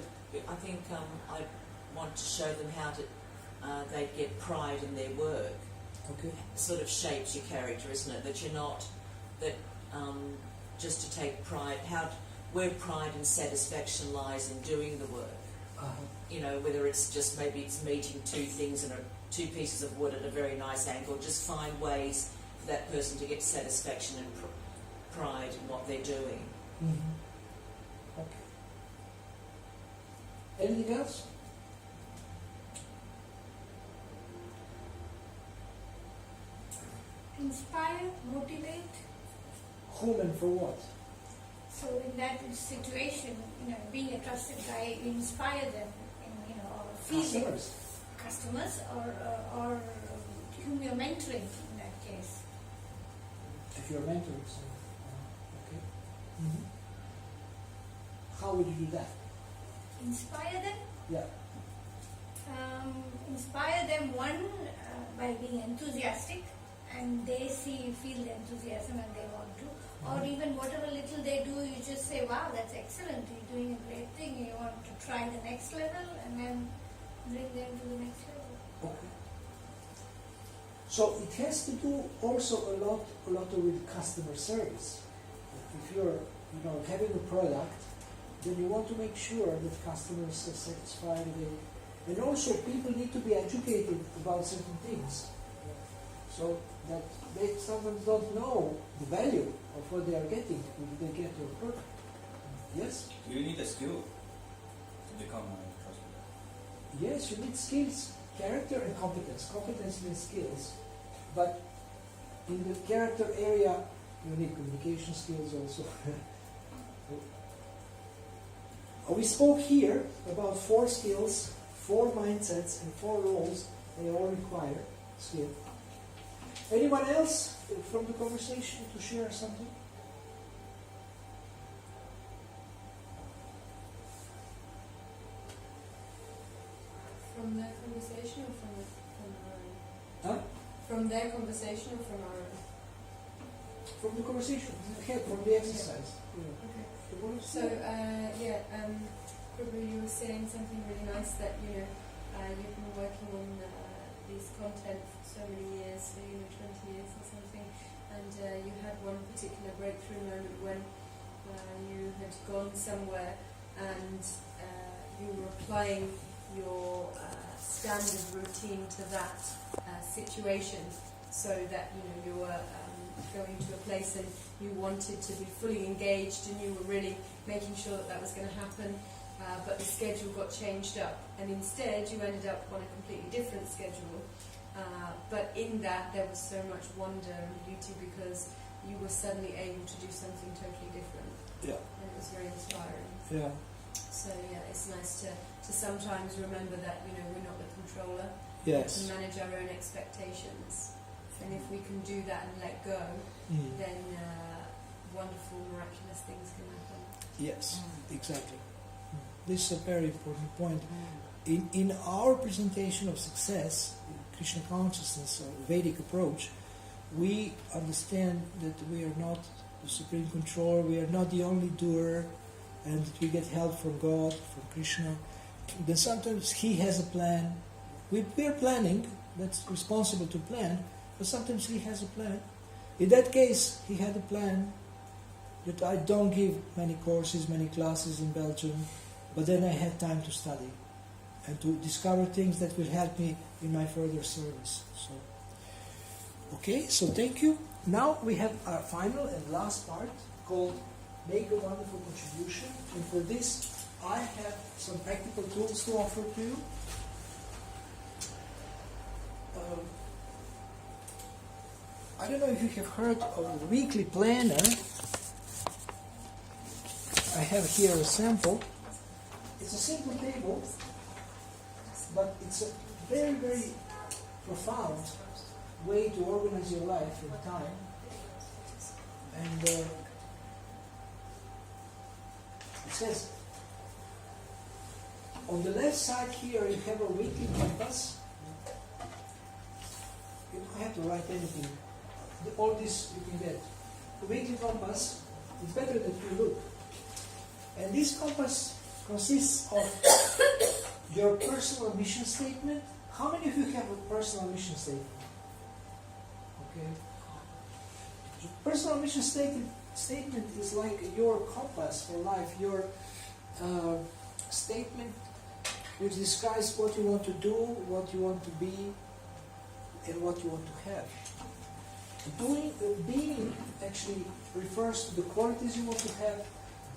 I think I'd want to show them how to, they get pride in their work. Okay. It sort of shapes your character, isn't it? That you're not, just to take pride, where pride and satisfaction lies in doing the work. Uh-huh. Whether it's just maybe it's meeting two pieces of wood at a very nice angle, just find ways for that person to get satisfaction and pride in what they're doing. Mm-hmm. Okay. Anything else? Inspire, motivate. Whom and for what? So in that situation, being a trusted guy, inspire them, or feel them. Customers or whom you're mentoring in that case. If you're mentoring someone. Okay. Mm-hmm. How would you do that? Inspire them. Yeah. Inspire them, one, by being enthusiastic, and they feel the enthusiasm and they want to. Or even whatever little they do, you just say, wow, that's excellent, you're doing a great thing, you want to try the next level, and then bring them to the next level. Okay. So it has to do also a lot with customer service. If you're, having a product, then you want to make sure that customers are satisfied. And also people need to be educated about certain things. So that they sometimes don't know the value of what they are getting when they get your product. Yes? Do you need a skill to become a trustworthy? Yes, you need skills, character and competence. Competence means skills. But in the character area, you need communication skills also. We spoke here about 4 skills, 4 mindsets, and 4 roles. They all require skill. Anyone else from the conversation to share something? From their conversation or from our own? Huh? From their conversation or from our own? From the conversation, from the exercise. Okay. So, Prabhu, you were saying something really nice that, you've been working on these content for so many years, 20 years or something, and you had one particular breakthrough moment when you had gone somewhere and you were applying your standard routine to that situation, so that you were going to a place and you wanted to be fully engaged and you were really making sure that was going to happen, but the schedule got changed up, and instead you ended up on a completely different schedule, but in that there was so much wonder and beauty because you were suddenly able to do something totally different. Yeah. And it was very inspiring. Yeah. So it's nice to sometimes remember that we're not the controller. Yes. To manage our own expectations, and if we can do that and let go, then wonderful, miraculous things can happen. Yes, exactly. This is a very important point. In our presentation of success, Krishna consciousness or Vedic approach, we understand that we are not the supreme controller, we are not the only doer, and that we get help from God, from Krishna. Then sometimes He has a plan. We are planning, that's responsible to plan, but sometimes He has a plan. In that case, He had a plan that I don't give many courses, many classes in Belgium, but then I had time to study and to discover things that will help me in my further service. So thank you. Now we have our final and last part called Make a Wonderful Contribution. And for this, I have some practical tools to offer to you. I don't know if you have heard of the weekly planner. I have here a sample. It's a simple table, but it's a very, very profound way to organize your life in time. And it says, on the left side here you have a weekly compass. You don't have to write anything. All this you can get. The weekly compass is better that you look. And this compass consists of your personal mission statement. How many of you have a personal mission statement? Okay. Personal mission statement is like your compass for life, your statement which describes what you want to do, what you want to be, and what you want to have. Being actually refers to the qualities you want to have.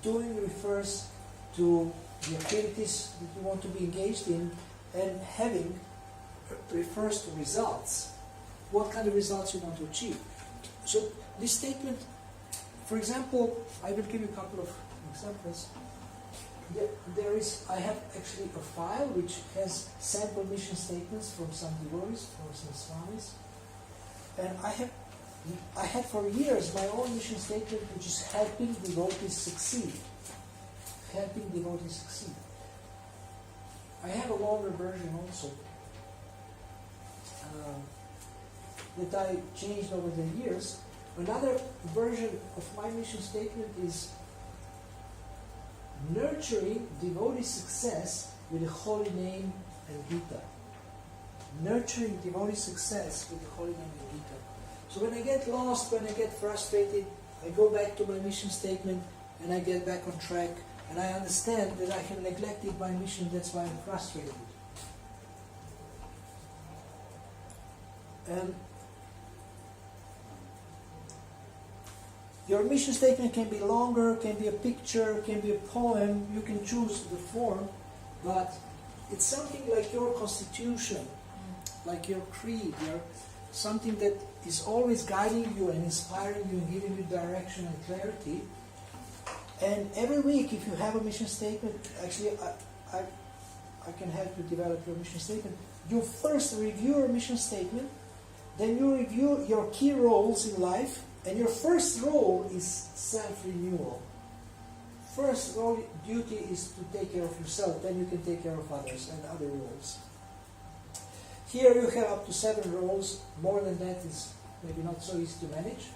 Doing refers to the activities that you want to be engaged in, and having refers to results. What kind of results you want to achieve. So this statement, for example, I will give you a couple of examples. I have actually a file which has sample mission statements from some devotees, from some swamis, and I had for years my own mission statement, which is helping devotees succeed. Helping devotees succeed. I have a longer version also that I changed over the years. Another version of my mission statement is nurturing devotee success with the holy name and Gita. Nurturing devotee success with the holy name and Gita. So when I get lost, when I get frustrated, I go back to my mission statement and I get back on track, and I understand that I have neglected my mission, that's why I'm frustrated. Your mission statement can be longer, can be a picture, can be a poem, you can choose the form, but it's something like your constitution, like your creed, something that is always guiding you and inspiring you and giving you direction and clarity. And every week, if you have a mission statement, actually I can help you develop your mission statement. You first review your mission statement, then you review your key roles in life, and your first role is self-renewal. First role, duty is to take care of yourself, then you can take care of others and other roles. Here you have up to 7 roles. More than that is maybe not so easy to manage.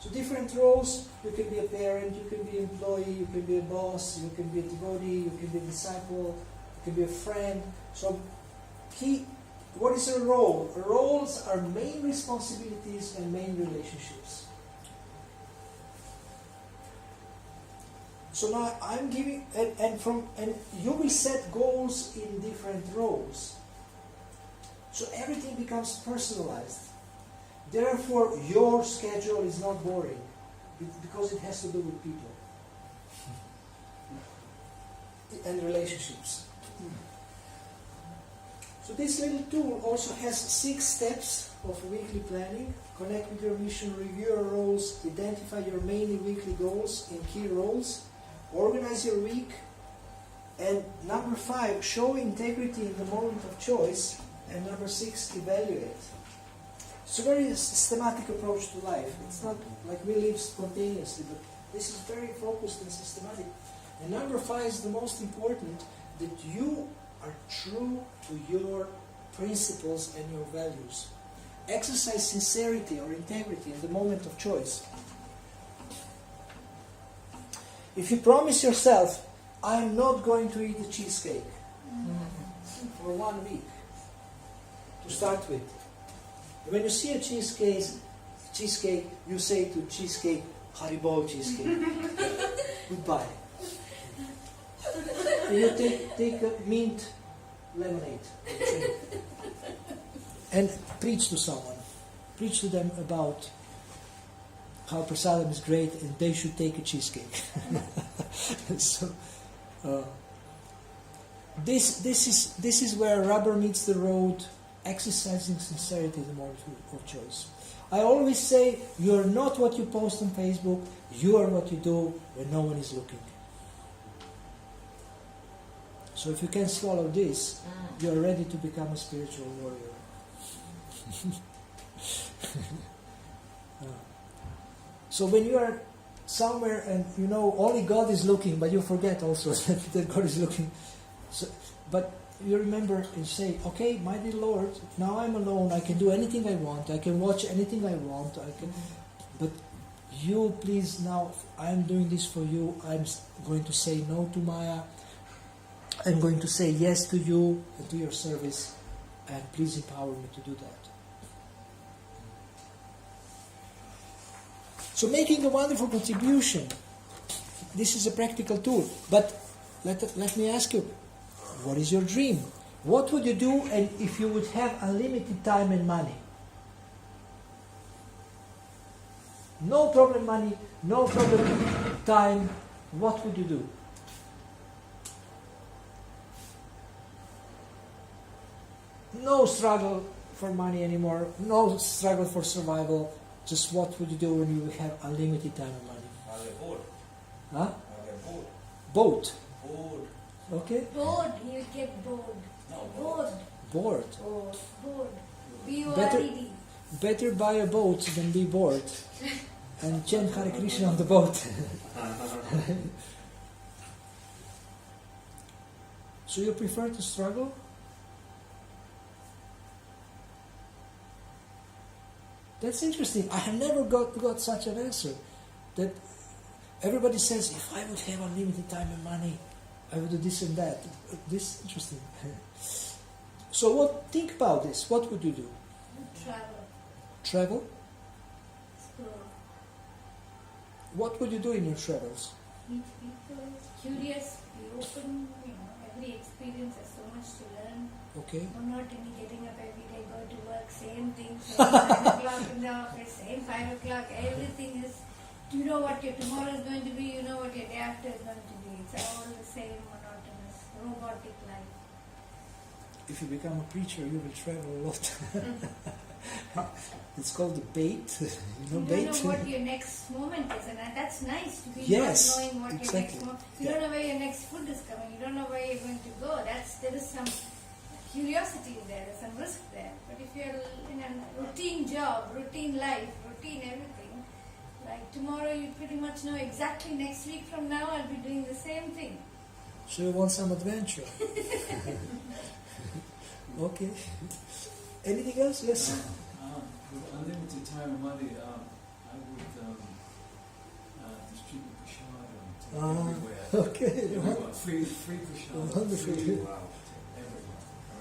So different roles, you can be a parent, you can be an employee, you can be a boss, you can be a devotee, you can be a disciple, you can be a friend. So what is a role? Roles are main responsibilities and main relationships. So now I'm giving, and you will set goals in different roles. So everything becomes personalized. Therefore, your schedule is not boring, because it has to do with people and relationships. So this little tool also has 6 steps of weekly planning. Connect with your mission, review your roles, identify your main weekly goals and key roles, organize your week, and number 5, show integrity in the moment of choice, and number 6, evaluate. It's a very systematic approach to life. It's not like we live spontaneously, but this is very focused and systematic. And number 5 is the most important, that you are true to your principles and your values. Exercise sincerity or integrity in the moment of choice. If you promise yourself, I am not going to eat a cheesecake for 1 week, to start with. When you see a cheesecake, you say to cheesecake, Haribol cheesecake. Goodbye. And you take a mint lemonade and preach to someone. Preach to them about how prasadam is great and they should take a cheesecake. So this is where rubber meets the road. Exercising sincerity is the mode of choice. I always say, you are not what you post on Facebook, you are what you do when no one is looking. So if you can swallow this, you're ready to become a spiritual warrior. So when you are somewhere and you know only God is looking, but you forget also that God is looking. So, but you remember and say, okay, mighty Lord, now I'm alone, I can do anything I want, I can watch anything I want, but you please, now I'm doing this for you, I'm going to say no to Maya, I'm going to say yes to you and to your service, and please empower me to do that. So making a wonderful contribution, this is a practical tool, but let me ask you, what is your dream? What would you do and if you would have unlimited time and money? No problem money, no problem time, what would you do? No struggle for money anymore, no struggle for survival, just what would you do when you have unlimited time and money? I'll get bored. Huh? I'll get bored. Boat. Bored. Okay? Bored, you get bored. No, Bored. Bored. Bored. B-O-R-E-D. Better buy a boat than be bored. And chant Hare Krishna on the boat. So you prefer to struggle? That's interesting. I have never got such an answer. That everybody says, if I would have unlimited time and money, I would do this and that. This is interesting. So think about this. What would you do? Travel. Travel? Explore. What would you do in your travels? Meet people. Curious. Be open. Every experience has so much to learn. Okay. Monotony, getting up every day, go to work, same thing, same 9 o'clock in the office, same 5 o'clock, everything is, you know what your tomorrow is going to be, you know what your day after is going to be. It's all the same monotonous, robotic life. If you become a preacher, you will travel a lot. It's called the bait. You bait. don't know what your next moment is, and that's nice to be Yes, not knowing what exactly. your next moment. You don't know where your next food is coming. You don't know where you're going to go. There is some curiosity there. There's some risk there. But if you're in a routine job, routine life, routine everything, like tomorrow, you pretty much know exactly next week from now I'll be doing the same thing. So you want some adventure? Okay. Anything else? Yes. With unlimited time and money, I would distribute prashadam to everywhere. Okay. Everywhere. Free prashadam. Wonderful. Everywhere.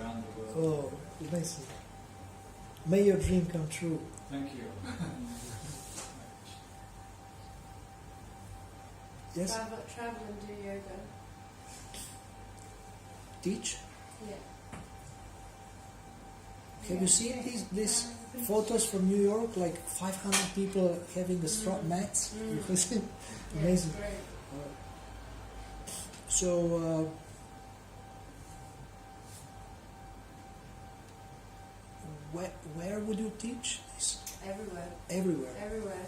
Around the world. Oh, amazing. May your dream come true. Thank you. Yes? Travel and do yoga. Teach? Yeah. Have you seen these photos from New York? Like 500 people having the straw mats? Amazing. It's great. So, where would you teach this? Everywhere. Everywhere. Everywhere.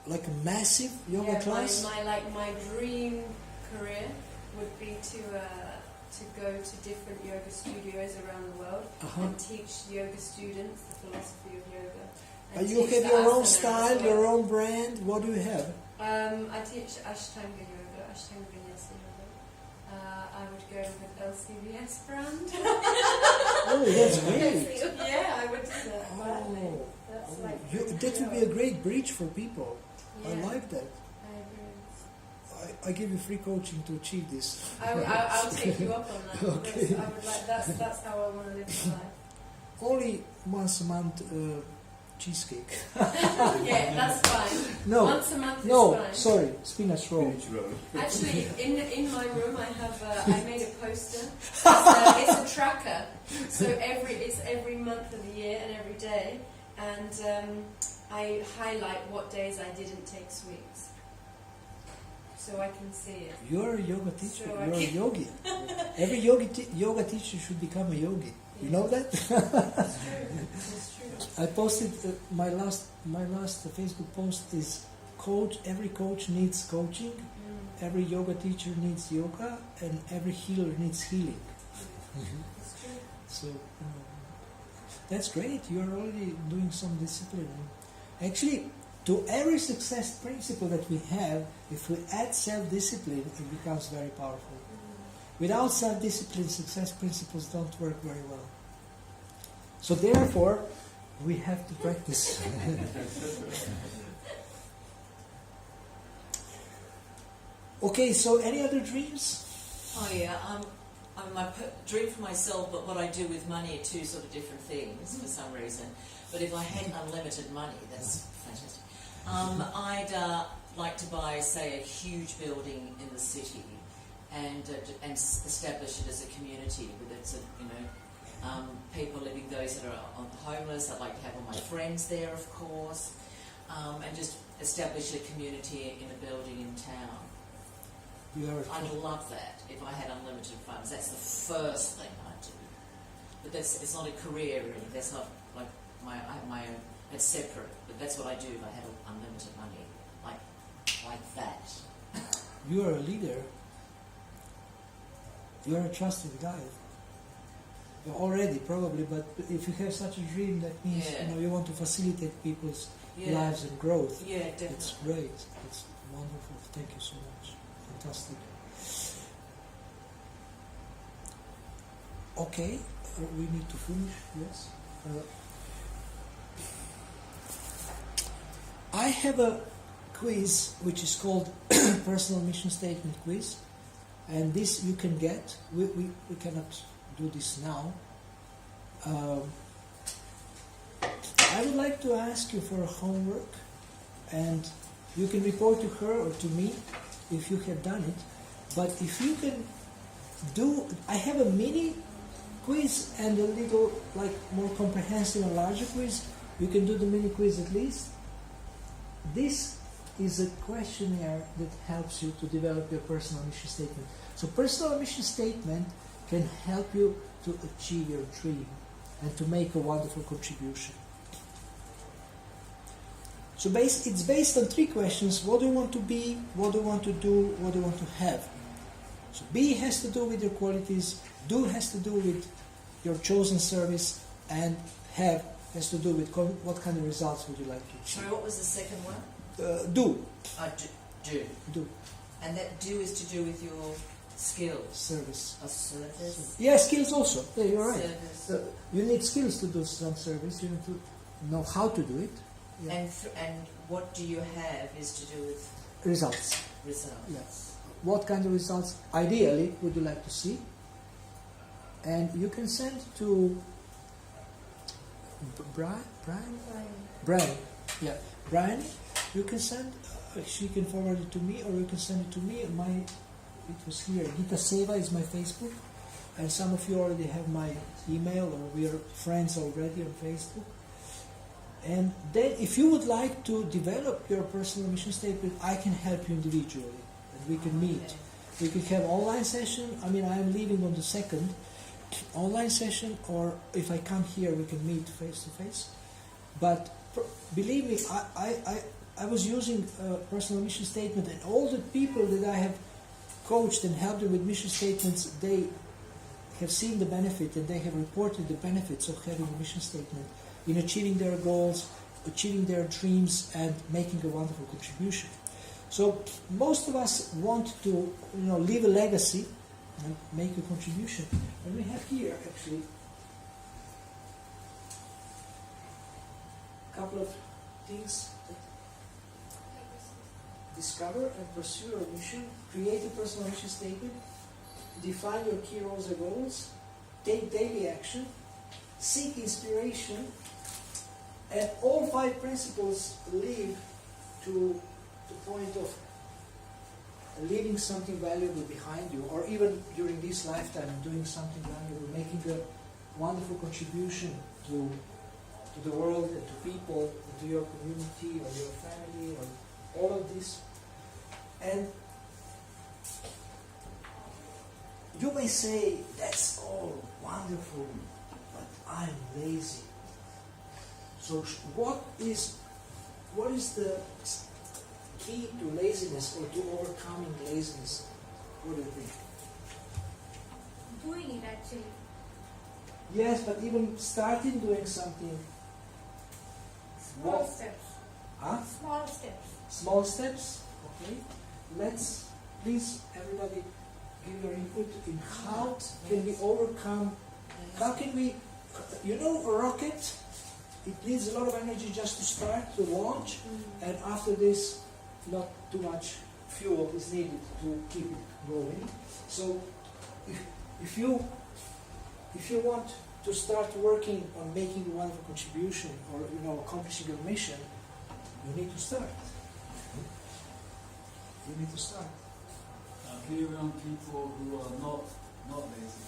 Like a massive yoga class? My dream career would be to go to different yoga studios around the world and teach yoga students the philosophy of yoga. And You teach have the your own asanas style, as well. your own brand. What do you have? I teach Ashtanga yoga, Ashtanga Vinyasa yoga. I would go with LCVS brand. Oh, that's great. Yeah, I would do that. Gladly. Oh, That's like that would be a great bridge for people. I Yeah. like that. I agree. I give you free coaching to achieve this. I'll take you up on that. Okay. Because I would like that's how I want to live my life. Only once a month cheesecake. Yeah, that's fine. No, Once a month is no, fine. sorry, spinach roll. Actually, in my room I have I made a poster. It's a tracker, so it's every month of the year and every day, and I highlight what days I didn't take sweets, so I can see it. You're a yoga teacher. So I You're a can- yogi. Every yoga teacher should become a yogi. You know that? It's true. It's true. I posted my last Facebook post is coach. Every coach needs coaching, every yoga teacher needs yoga and every healer needs healing. It's true. So that's great. You're already doing some discipline. Actually, to every success principle that we have, if we add self-discipline, it becomes very powerful. Without self-discipline, success principles don't work very well. So therefore, we have to practice. Okay, so any other dreams? Oh yeah, my dream for myself, but what I do with money are two sort of different things for some reason. But if I had unlimited money, that's fantastic. I'd like to buy, say, a huge building in the city and establish it as a community with its, people living, those that are homeless. I'd like to have all my friends there, of course, and just establish a community in a building in town. I'd love that if I had unlimited funds. That's the first thing I'd do. But it's not a career really. That's not like I have my own. It's separate. But that's what I do if I had unlimited money, like that. You are a leader. You are a trusted guy. Already, probably. But if you have such a dream, that means you want to facilitate people's lives and growth. Yeah, definitely. It's great. It's wonderful. Thank you so much. Fantastic. Okay, we need to finish. Yes. I have a quiz which is called Personal Mission Statement Quiz, and this you can get. We cannot do this now. I would like to ask you for homework, and you can report to her or to me if you have done it. But if you can I have a mini quiz and a little more comprehensive and larger quiz. You can do the mini quiz at least. This is a questionnaire that helps you to develop your personal mission statement. So personal mission statement can help you to achieve your dream and to make a wonderful contribution. So it's based on 3 questions. What do you want to be? What do you want to do? What do you want to have? So be has to do with your qualities, do has to do with your chosen service, and have has to do with what kind of results would you like to achieve. Sorry, what was the second one? Do. Do. And that do is to do with your skills. Service. A service? Yeah, skills also. Yeah, you're right. Service. You need skills to do some service. You need to know how to do it. Yeah. And what do you have is to do with Results. results. Yes. What kind of results, ideally, would you like to see? And you can send to Brian? Yeah, Brian. You can send. She can forward it to me, or you can send it to me. It was here. Gita Seva is my Facebook, and some of you already have my email, or we are friends already on Facebook. And then, if you would like to develop your personal mission statement, I can help you individually, and we can meet. Okay. We can have online session. I mean, I am leaving on the 2nd. Online session, or if I come here, we can meet face to face. But believe me, I was using personal mission statement, and all the people that I have coached and helped them with mission statements, they have seen the benefit, and they have reported the benefits of having a mission statement in achieving their goals, achieving their dreams, and making a wonderful contribution. So most of us want to, leave a legacy and make a contribution. And we have here actually a couple of things. Discover and pursue your mission, create a personal mission statement, define your key roles and goals, take daily action, seek inspiration, and all 5 principles lead to the point of leaving something valuable behind you, or even during this lifetime doing something valuable, making a wonderful contribution to the world and to people, and to your community or your family, or all of this. And you may say, that's all wonderful, but I'm lazy. So what is the key to laziness or to overcoming laziness? What do you think? Doing it actually. Yes, but even starting doing something. Small steps. Huh? Small steps. Small steps. Okay. Let's please everybody give your input in how can we overcome. How can we? You know, a rocket. It needs a lot of energy just to start, to launch, and after this, not too much fuel is needed to keep it going. So, if you want to start working on making a wonderful contribution or accomplishing your mission, you need to start. You need to start. Be around people who are not lazy.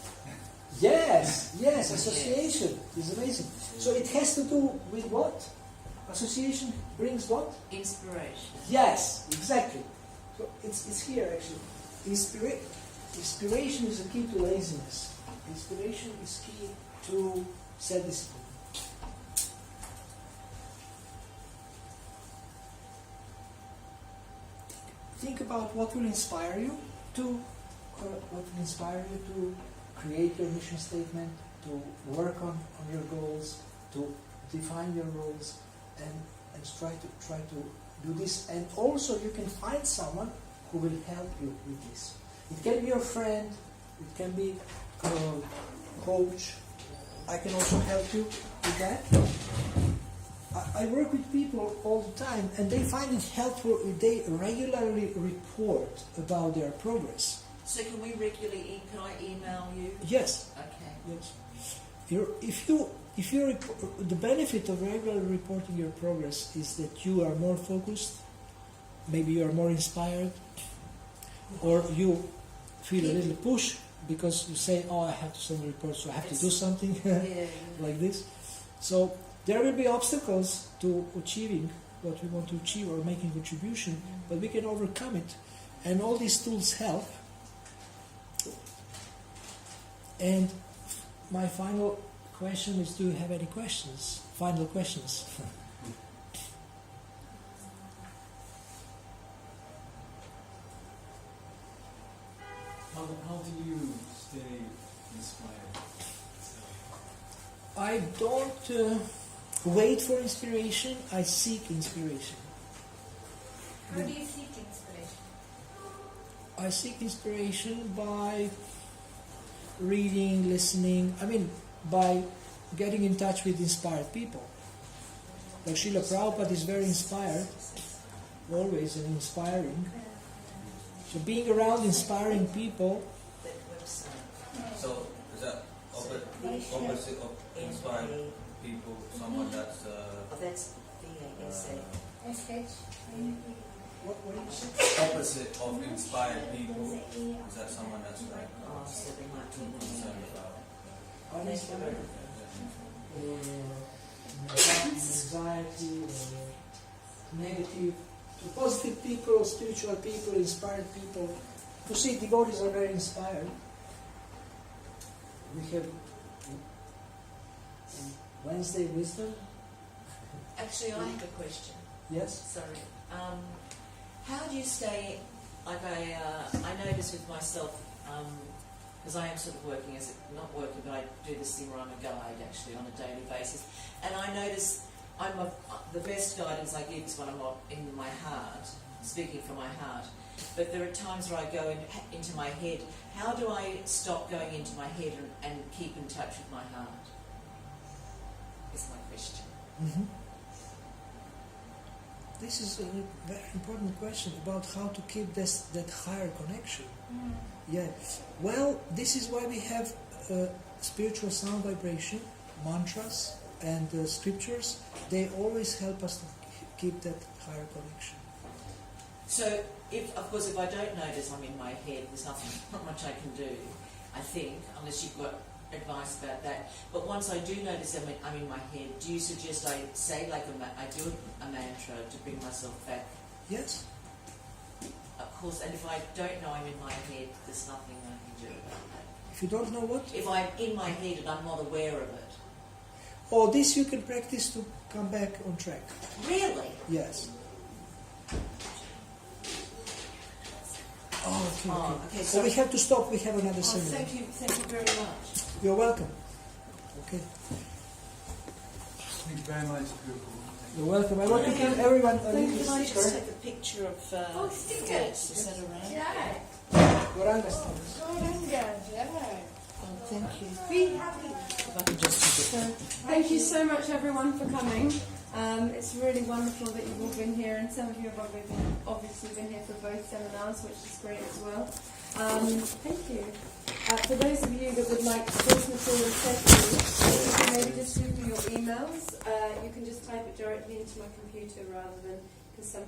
Yes, association is amazing. So it has to do with what? Association brings what? Inspiration. Yes, exactly. So it's here actually. Inspiration is a key to laziness. Inspiration is key to self-discipline. Think about what will inspire you to create your mission statement, to work on your goals, to define your roles, and try to do this. And also you can find someone who will help you with this. It can be your friend, it can be a coach. I can also help you with that. I work with people all the time, and they find it helpful if they regularly report about their progress. So can we regularly? Can I email you? Yes. Okay. Yes. The benefit of regularly reporting your progress is that you are more focused, maybe you are more inspired, or you feel a little push because you say, "Oh, I have to send a report, so I have to do something," like this. So there will be obstacles to achieving what we want to achieve or making contribution, but we can overcome it, and all these tools help. And my final question is, do you have any questions? Final questions? How do you stay inspired? I don't wait for inspiration, I seek inspiration. How do you seek inspiration? I seek inspiration by reading, listening, by getting in touch with inspired people. Like Srila Prabhupada is very inspired, always, and inspiring. So being around inspiring people. That website. So is that opposite of inspired people? Someone that's That's VASA. SH. What do you say? opposite of inspired people. Is that someone that's like Oh, so they might be concerned about? Uninspired? Or anxiety, or negative. So positive people, spiritual people, inspired people. You see, devotees are very inspired. We have Wednesday wisdom. Actually, I have a question. Yes. Sorry. How do you stay? Like I notice with myself, because I am sort of working not working, but I do the Simrama guide actually on a daily basis, and I notice the best guidance I give is when I'm not in my heart, speaking from my heart. But there are times where I go into my head. How do I stop going into my head and keep in touch with my heart? Is my question. Mm-hmm. This is a very important question about how to keep that higher connection. Yeah. Well, this is why we have spiritual sound vibration, mantras, and scriptures. They always help us to keep that higher connection. So, if I don't notice I'm in my head, there's not much I can do, I think, unless you've got advice about that. But once I do notice I'm in my head, do you suggest I say I do a mantra to bring myself back? Yes. Of course, and if I don't know I'm in my head, there's nothing I can do about that. If you don't know what? If I'm in my head and I'm not aware of it. Oh, this you can practice to come back on track. Really? Yes. okay, okay. Okay, So we have to stop. We have another Oh, seminar. thank you very much. You're welcome. Okay. Thank you very much, Guru. You're welcome. I want to give everyone a little Can I just sticker. take a picture of stickers. Is that around? Yeah. Goranga stickers. Oh, thank you. Be happy. If I can just take it. Thank you so much, everyone, for coming. It's really wonderful that you've all been here, and some of you have obviously been here for both seminars, which is great as well. Thank you. For those of you that would like this material sent to you, you can maybe just do your emails. You can just type it directly into my computer rather than, because some